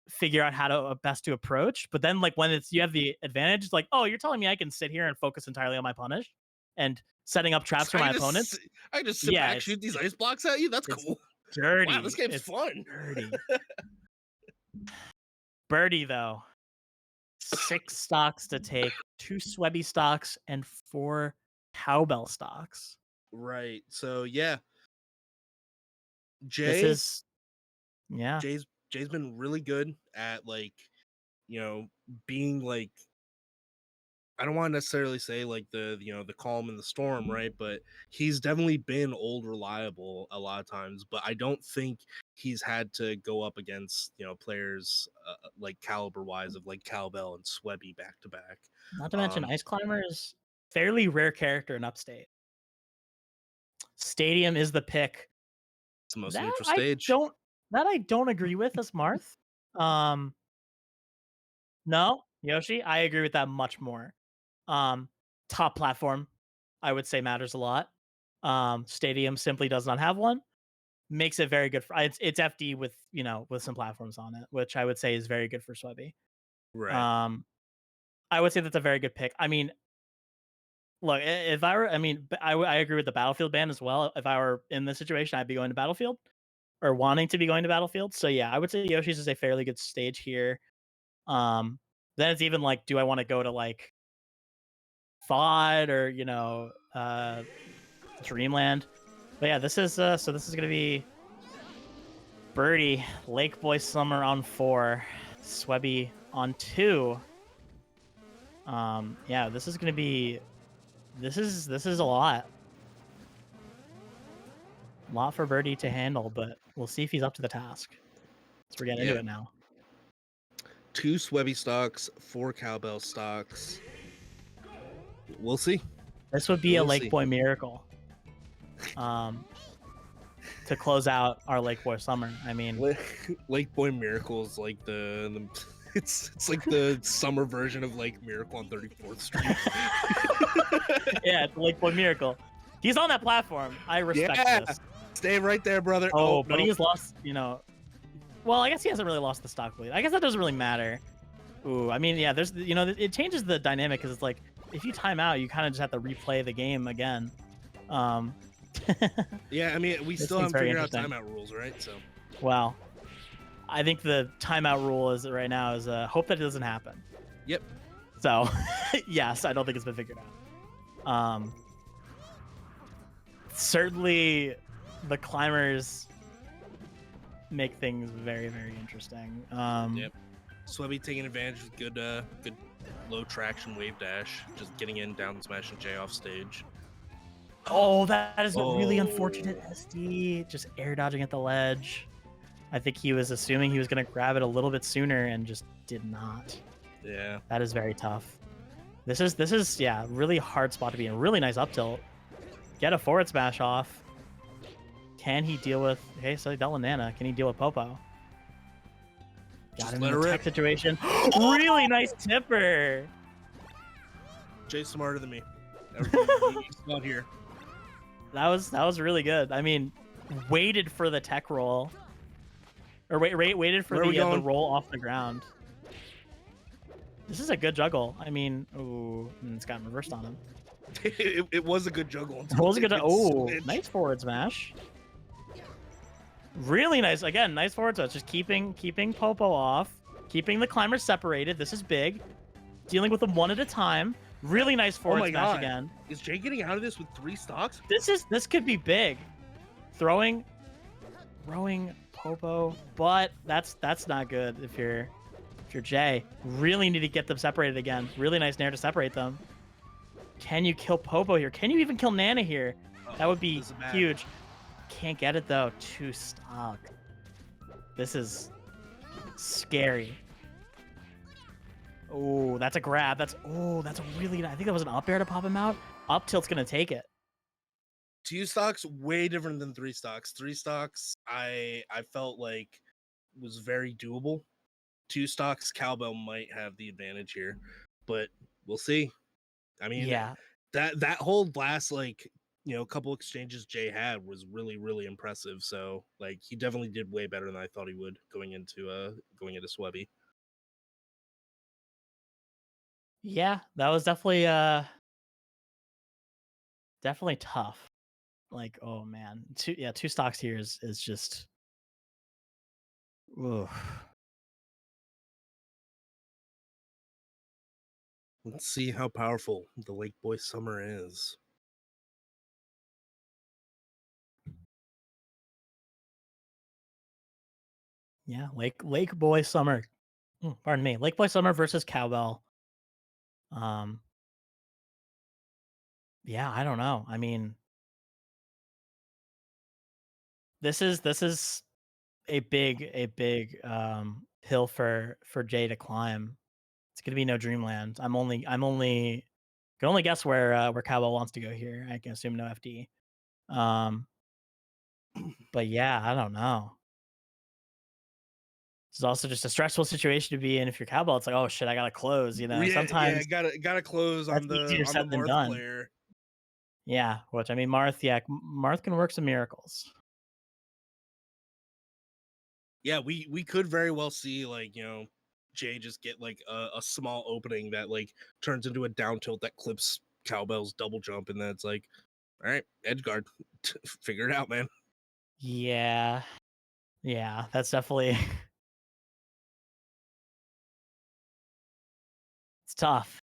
figure out how to best to approach. But then, like, when it's you have the advantage, it's like, oh, you're telling me I can sit here and focus entirely on my punish and setting up traps for my opponents. I just sit back, shoot these ice blocks at you. That's cool. Dirty. Wow, this game's fun. Dirty. Birdie though, 6 stocks to take, 2 Swebby stocks and 4 cowbell stocks. Right. So yeah, Jay's been really good at, like, you know, being like, I don't want to necessarily say like the calm in the storm, right? But he's definitely been old reliable a lot of times. But I don't think he's had to go up against, you know, players like caliber wise of like Cowbell and Swebby back to back. Not to mention, Ice Climber is fairly rare character in Upstate. Stadium is the pick. It's the most neutral stage. I don't agree with as Marth. No, Yoshi, I agree with that much more. Top platform, I would say, matters a lot. Stadium simply does not have one. Makes it very good for it's FD with, you know, with some platforms on it, which I would say is very good for Swebby. Right. I would say that's a very good pick. I mean, look, if I were, I mean, I agree with the Battlefield ban as well. If I were in this situation, I'd be going to Battlefield or wanting to be going to Battlefield. So yeah, I would say Yoshi's is a fairly good stage here. Then it's even like, do I want to go to like Thought or, you know, Dreamland? But yeah, this is so this is gonna be Birdie, Lake Boy Summer on 4, Swebby on 2. Yeah, this is gonna be this is a lot. A lot for Birdie to handle, but we'll see if he's up to the task. So we're getting into it now. 2 Swebby stocks, 4 Cowbell stocks. We'll see. This would be a Lake Boy miracle. To close out our Lake Boy Summer. I mean, Lake Boy Miracle is like the it's like the summer version of Lake Miracle on 34th Street. Yeah, it's Lake Boy Miracle. He's on that platform. I respect this. Stay right there, brother. Oh, but he's lost, you know. Well, I guess he hasn't really lost the stock lead. I guess that doesn't really matter. Ooh, I mean, yeah, there's, you know, it changes the dynamic because it's like, if you time out, you kind of just have to replay the game again. Yeah, I mean, we still haven't figured out timeout rules, right? So, well, I think the timeout rule is right now is hope that it doesn't happen. Yep. So, yes, I don't think it's been figured out. Certainly, the climbers make things very, very interesting. Yep. Swebby taking advantage of good low traction wave dash, just getting in, down smash, and J off stage. Oh, that is a really unfortunate Oh, SD. Just air dodging at the ledge. I think he was assuming he was going to grab it a little bit sooner and just did not. yeah. That is very tough. This is yeah, really hard spot to be in. Really nice up tilt. Get a forward smash off. Can he deal with? Okay, so he dealt with Nana. Can he deal with Popo? Got Just him let in the her tech rip. situation. Really nice tipper. Jay's smarter than me. You saw it here. That was really good. I mean, waited for the tech roll, or waited for Where are we the going? roll off the ground. This is a good juggle. I mean, ooh, it's gotten reversed on him. It was a good juggle It until was a good. David Oh, switched. nice forward smash. Really nice. Again, nice forward smash. Just keeping Popo off, keeping the climbers separated. This is big. Dealing with them one at a time. Really nice Oh forward my smash god. again. Is Jay getting out of this with 3 stocks? This could be big. Throwing Popo, but that's not good if you're Jay. Really need to get them separated again. Really nice nair to separate them. Can you kill Popo here? Can you even kill Nana here? That would be This is bad. huge. Can't get it though. 2 stock. This is scary. Oh, that's a grab. That's a really. I think that was an up air to pop him out. Up tilt's gonna take it. 2 stocks way different than 3 stocks. 3 stocks I felt like was very doable. 2 stocks Cowbell might have the advantage here, but we'll see. I mean, Yeah, that whole last couple exchanges Jay had was really impressive. So like he definitely did way better than I thought he would going into Swebby. yeah, that was definitely tough. Like, oh man, 2 stocks here is just. Oof. Let's see how powerful the Lake Boy Summer is. Yeah, Lake Boy Summer. Pardon me, Lake Boy Summer versus Cowbell. Um, yeah, I don't know. I mean, this is a big hill for Jay to climb. It's gonna be no dreamland. I'm only can only guess where Cowbell wants to go here. I can assume no FD. Um, but yeah, I don't know. It's also just a stressful situation to be in if you're Cowbell. It's like, oh shit, I gotta close. Yeah, Sometimes gotta close that's on the easier said than Marth done. player. Yeah, which I mean, Marth, yeah, Marth can work some miracles. Yeah, we could very well see Jay just get like a small opening that like turns into a down tilt that clips Cowbell's double jump, and then it's like, all right, edge guard, figure it out, man. Yeah, yeah, that's definitely it's tough.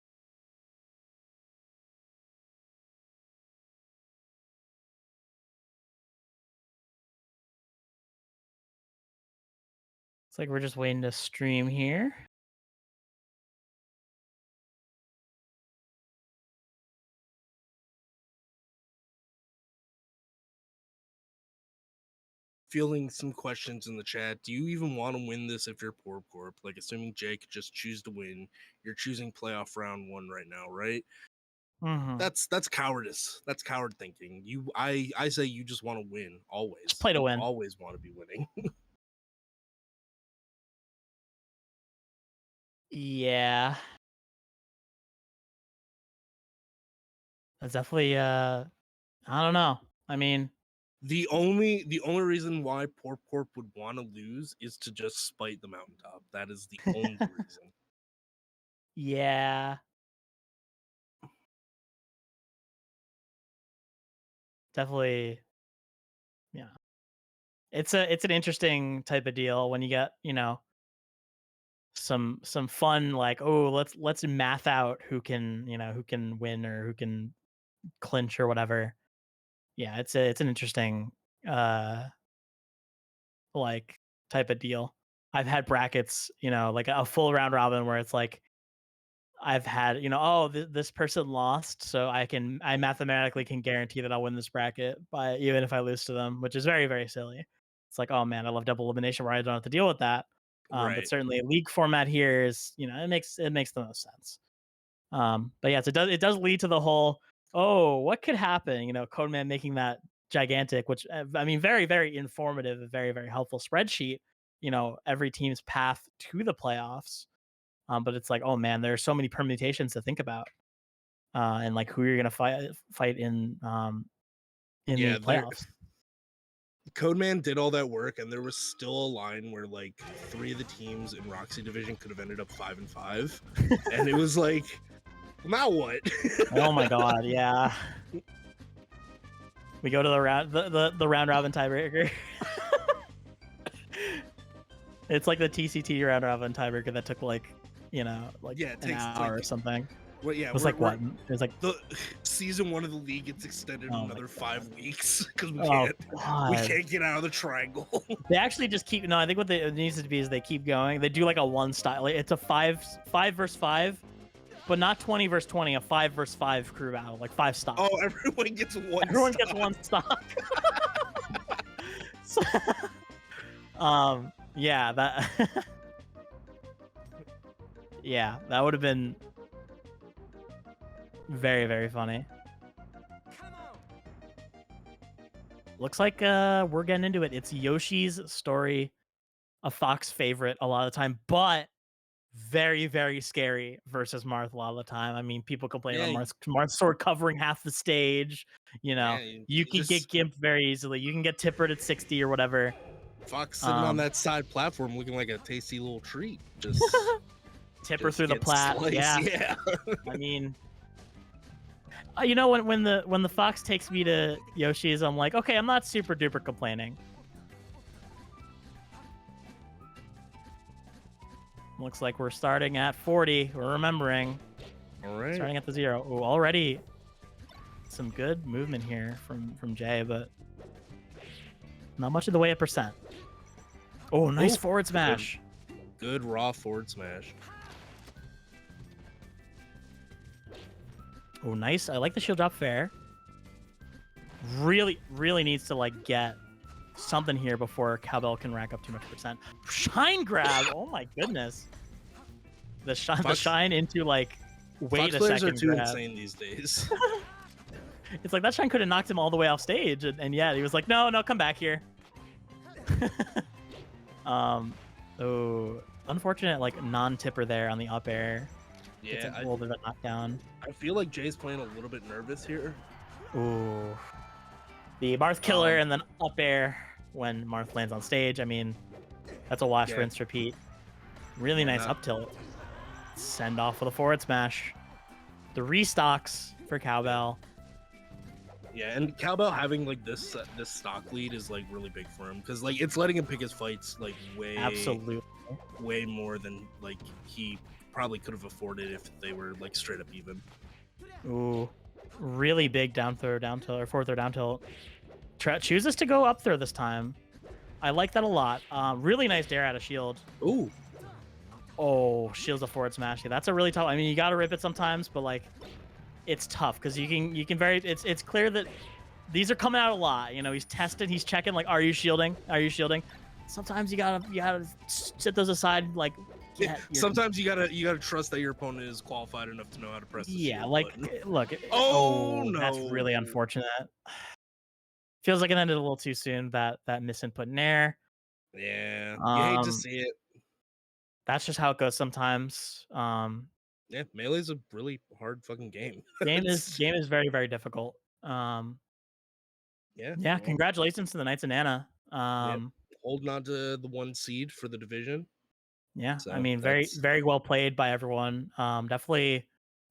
It's like we're just waiting to stream here. Fielding some questions in the chat. Do you even want to win this if you're Porp Corp? Like, assuming Jay could just choose to win, you're choosing playoff round 1 right now, right? Mm-hmm. That's cowardice. That's coward thinking. I say you just want to win Just always. play to You win. always want to be winning. Yeah, that's definitely. I don't know. I mean, The only reason why Porp Corp would want to lose is to just spite the mountaintop. That is the only reason. yeah, definitely. Yeah, it's an interesting type of deal when you get some fun like, oh, let's math out who can win or who can clinch or whatever. Yeah, it's an interesting uh like type of deal. I've had brackets, like a full round robin where it's like I've had, this person lost, so I mathematically can guarantee that I'll win this bracket by even if I lose to them, which is very, very silly. It's like, oh man, I love double elimination where I don't have to deal with that. But Right. certainly a league format here is, it makes the most sense. But yes, it does lead to the whole, oh, what could happen? Codeman making that gigantic, which I mean, very, very informative, very, very helpful spreadsheet. Every team's path to the playoffs. But it's like, oh man, there are so many permutations to think about, and like who you're gonna fight in the Yeah, playoffs. Codeman did all that work, and there was still a line where like 3 of the teams in Roxy division could have ended up 5-5, and it was like, well, now what? Oh my god, yeah. We go to the round robin tiebreaker. It's like the TCT round robin tiebreaker that took like Yeah, it an takes hour like or something. well, yeah, It was like what? It was like the season 1 of the league gets extended oh my another god. 5 weeks because Oh we god. can't get out of the triangle. They actually just keep no. I think what it needs to be is they keep going. They do like a one style. Like, it's a five versus five, but not 20 versus 20. A 5 versus 5 crew battle, like 5 stock. Oh, everyone gets one. Everyone stock. gets one stock. So, yeah, that. Yeah, that would have been very, very funny. Looks like we're getting into it. It's Yoshi's story, a Fox favorite a lot of the time, but very, very scary versus Marth a lot of the time. I mean, people complain Yeah, about Marth's sword covering half the stage. yeah. You You can get just gimped very easily. You can get tippered at 60 or whatever. Fox sitting on that side platform looking like a tasty little treat. Just Tipper through the getting plat. sliced. Yeah. Yeah. I mean, when the Fox takes me to Yoshi's, I'm like, okay, I'm not super duper complaining. Looks like we're starting at 40. We're remembering. All right. Starting at the 0. Oh, already some good movement here from Jay, but not much in the way of percent. Oh, nice forward smash. Good raw forward smash. Oh, nice. I like the shield drop fair. Really, really needs to like get something here before Cowbell can rack up too much percent. Shine grab. Oh my goodness. The shine into like wait Fox a players second. are too grab. insane these days. It's like that shine could have knocked him all the way off stage, and yeah, he was like, no, come back here. Oh, unfortunate like non-tipper there on the up air. Yeah, it's a little bit of a knockdown. I feel like Jay's playing a little bit nervous here. Ooh, the Marth killer and then up air when Marth lands on stage. I mean, that's a wash, rinse, repeat. Really nice up tilt. Send off with a forward smash. The restocks for Cowbell. Yeah, and Cowbell having like this stock lead is like really big for him because like it's letting him pick his fights like way more than like he probably could have afforded if they were like straight up even. Ooh, really big down tilt or forward throw down tilt. Chooses to go up throw this time. I like that a lot. Really nice dare out of shield. Ooh. Oh, shield's a forward smash. Yeah, that's a really tough. I mean, you gotta rip it sometimes, but like, it's tough because you can very. It's clear that these are coming out a lot. He's testing, he's checking. Like, are you shielding? Are you shielding? Sometimes you gotta set those aside. Like, sometimes you gotta trust that your opponent is qualified enough to know how to press the shield like button. Look. Oh no, that's really unfortunate. Feels like it ended a little too soon. That misinput in air. Yeah, you hate to see it. That's just how it goes sometimes. Yeah, Melee's a really hard fucking game. Game is very, very difficult. Yeah. Well, congratulations to the Knights of Nana. Holding on to the 1 seed for the division. Yeah, So I mean, very, very well played by everyone. Definitely,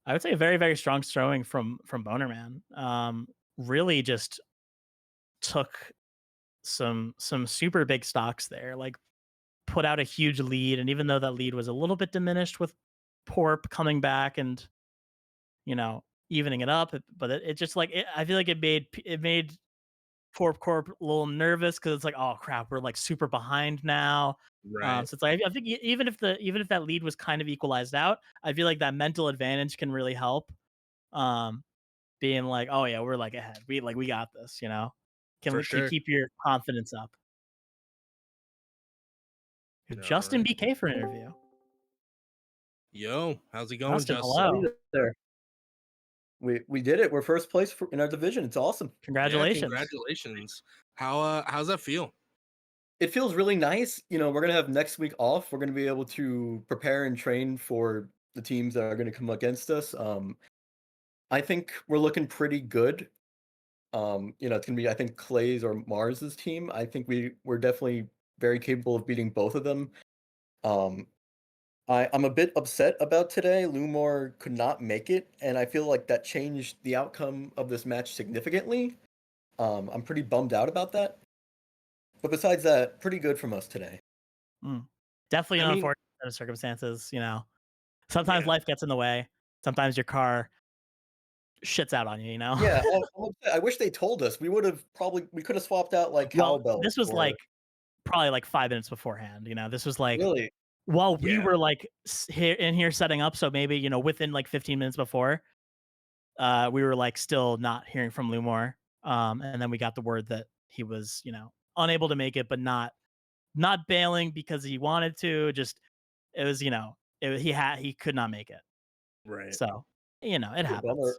I would say a very, very strong showing from Bonerman. Really just took some super big stocks there. Like, put out a huge lead, and even though that lead was a little bit diminished with Porp coming back and evening it up, but it just like I feel like it made Corp a little nervous because it's like, oh crap, we're like super behind now. Right. So it's like I think even if that lead was kind of equalized out, I feel like that mental advantage can really help. Um, being like, oh yeah, we're like ahead. We got this. For Can sure. keep your confidence up. All Justin right. BK for an interview. Yo, how's it going, Justin, Justin? Howdy hello. there. We did it. We're first place in our division. It's awesome. Yeah, Congratulations. congratulations. How's that feel? It feels really nice. We're gonna have next week off. We're gonna be able to prepare and train for the teams that are gonna come against us. I think we're looking pretty good. It's gonna be I think Clay's or Mars's team. I think we're definitely very capable of beating both of them. Um, I'm a bit upset about today. Lumor could not make it, and I feel like that changed the outcome of this match significantly. I'm pretty bummed out about that. But besides that, pretty good from us today. Mm. Definitely I an mean, unfortunate set of circumstances. Sometimes yeah. life gets in the way. Sometimes your car shits out on you. Yeah, I'm upset. I wish they told us. We could have swapped out like Well, cowbells this was or like probably like 5 minutes beforehand. This was like really. while we Yeah. were like in here setting up. So maybe within like 15 minutes before, we were like still not hearing from Lumor. And then we got the word that he was unable to make it, but not bailing because he wanted to. Just it was he could not make it. Right. So it Pretty bummer. happens.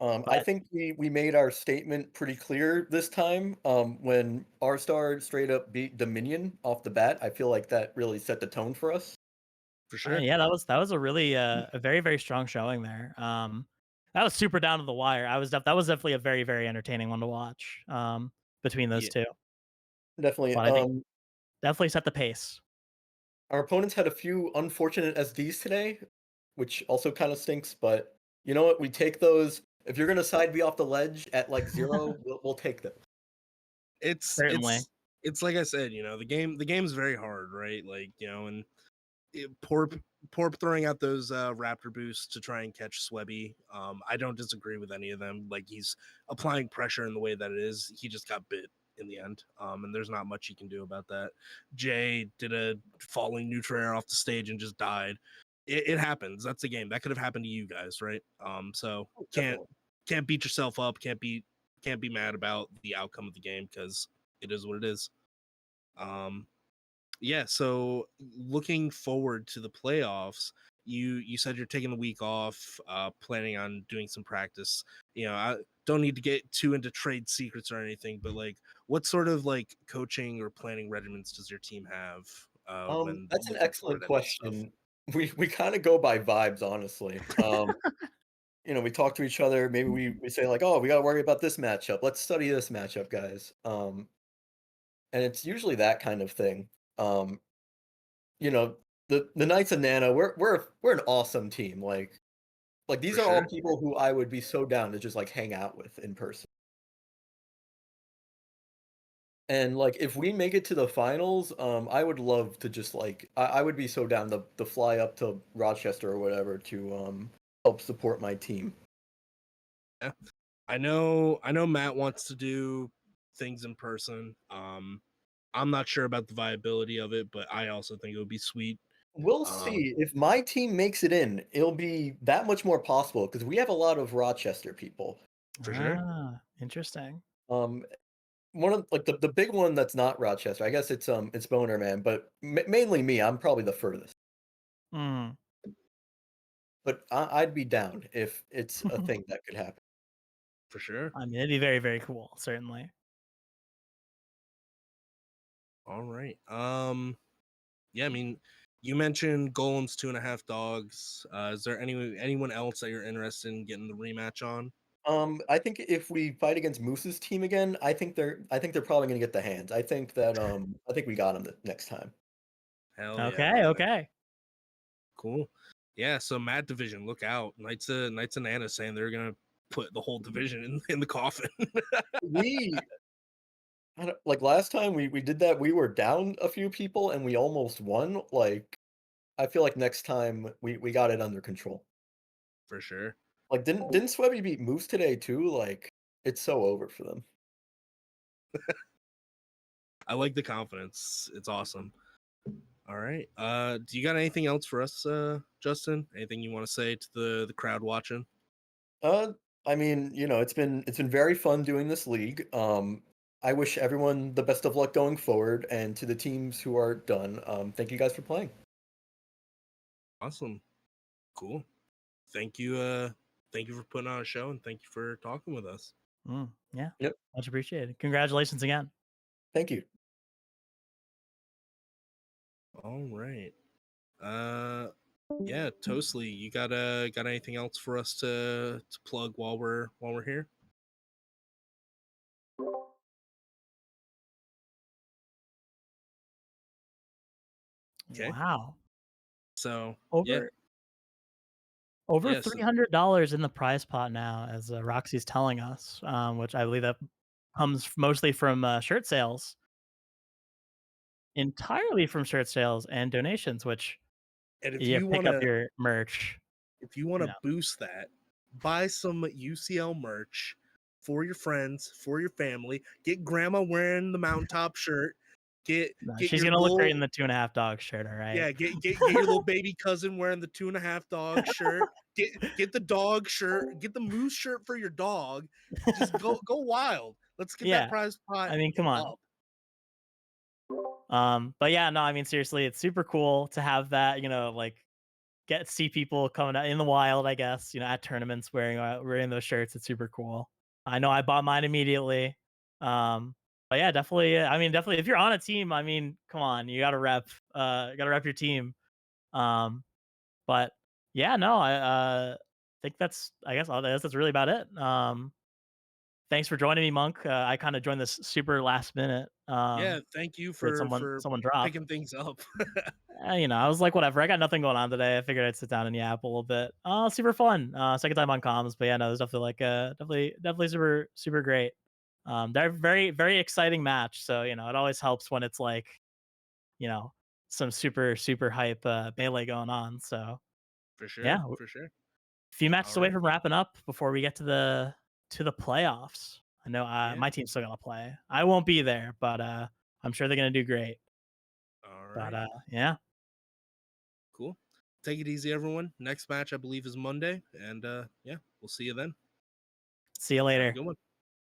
I But think we made our statement pretty clear this time. When our star straight up beat Dominion off the bat, I feel like that really set the tone for us. For sure. yeah, that was a really a very very strong showing there. That was super down to the wire. That was definitely a very very entertaining one to watch. Between those Yeah. two, Definitely. but I think definitely set the pace. Our opponents had a few unfortunate SDs today, which also kind of stinks, but you know what? We take those. If you're gonna side B off the ledge at like 0, we'll take them. It's Certainly. it's it's like I said, the game's very hard, right? Like, and Porp throwing out those raptor boosts to try and catch Swebby. I don't disagree with any of them. Like, he's applying pressure in the way that it is. He just got bit in the end. And there's not much you can do about that. Jay did a falling neutral air off the stage and just died. It happens. That's the game. That could have happened to you guys, right? So Oh, can't definitely. can't beat yourself up. Can't be mad about the outcome of the game because it is what it is. Um, yeah, so looking forward to the playoffs, you said you're taking the week off, planning on doing some practice. I don't need to get too into trade secrets or anything, but like, what sort of like coaching or planning regimens does your team have when That's an looking excellent forward at this stuff? question. We kind of go by vibes, honestly. We talk to each other. Maybe we say like, "Oh, we got to worry about this matchup. Let's study this matchup, guys." And it's usually that kind of thing. Um, you know, the Knights of Nana, we're an awesome team. Like these For are all sure. people who I would be so down to just like hang out with in person. And like if we make it to the finals, I would love to just like I would be so down to fly up to Rochester or whatever to help support my team. Yeah. I know Matt wants to do things in person. I'm not sure about the viability of it, but I also think it would be sweet. We'll Um, see if my team makes it in. It'll be that much more possible because we have a lot of Rochester people. for sure. Interesting. Um, one of like the big one that's not Rochester. I guess it's Boner Man, but mainly me. I'm probably the furthest. Mm. But I'd be down if it's a thing that could happen. For sure. I mean, it'd be very very cool. Certainly. All right. Yeah, I mean, you mentioned Golem's 2.5 dogs. Is there anyone else that you're interested in getting the rematch on? I think if we fight against Moose's team again, I think they're probably gonna get the hands. I think we got them the next time. Hell yeah, Okay. man. Okay. Cool. Yeah, so Mad Division, look out. Knights of Nana saying they're gonna put the whole division in the coffin. We I don't, like last time we did that, we were down a few people and we almost won. Like I feel like next time we got it under control. For sure. Like didn't Swebby beat Moose today too? Like it's so over for them. I like the confidence. It's awesome. All right. Do you got anything else for us, Justin? Anything you want to say to the crowd watching? I mean, it's been very fun doing this league. I wish everyone the best of luck going forward, and to the teams who are done, thank you guys for playing. Awesome. Cool. Thank you. Thank you for putting on a show, and thank you for talking with us. Yeah. Yep. Much appreciated. Congratulations again. Thank you. All right. Yeah, Toastly, you got anything else for us to plug while we're here? Okay. Wow. So Over yeah, so $300 in the prize pot now, as Roxy's telling us, which I believe that comes mostly from shirt sales, entirely from shirt sales and donations. Which and you pick up your merch. if you want to boost that, buy some UCL merch for your friends, for your family. Get grandma wearing the mountaintop shirt. Get She's your gonna look little, great in the 2.5 dog shirt. All right. yeah, get your little baby cousin wearing the 2.5 dog shirt. Get the dog shirt. Get the moose shirt for your dog. Just go wild. Let's get that prize pot. I mean, come on. Up. But yeah, no, I mean, seriously, it's super cool to have that. Like see people coming out in the wild. I guess at tournaments wearing those shirts. It's super cool. I know I bought mine immediately. But yeah, definitely. I mean, definitely. If you're on a team, I mean, come on, you gotta rep. Gotta rep your team. But yeah, no, I think that's. I guess that's really about it. Thanks for joining me, Monk. I kind of joined this super last minute. Yeah, thank you for someone drop picking things up. I was like, whatever. I got nothing going on today. I figured I'd sit down and yap a little bit. Super fun. Second time on comms, but yeah, no, there's definitely definitely super super great. They're very very exciting match. So it always helps when it's like, some super super hype melee going on. So For sure, yeah, for sure. a few matches All away right. from wrapping up before we get to the playoffs. I know Yeah. my team's still gonna play. I won't be there, but I'm sure they're gonna do great. All right. But yeah. Cool. Take it easy, everyone. Next match, I believe, is Monday. And yeah, we'll see you then. See you Have a later. good one.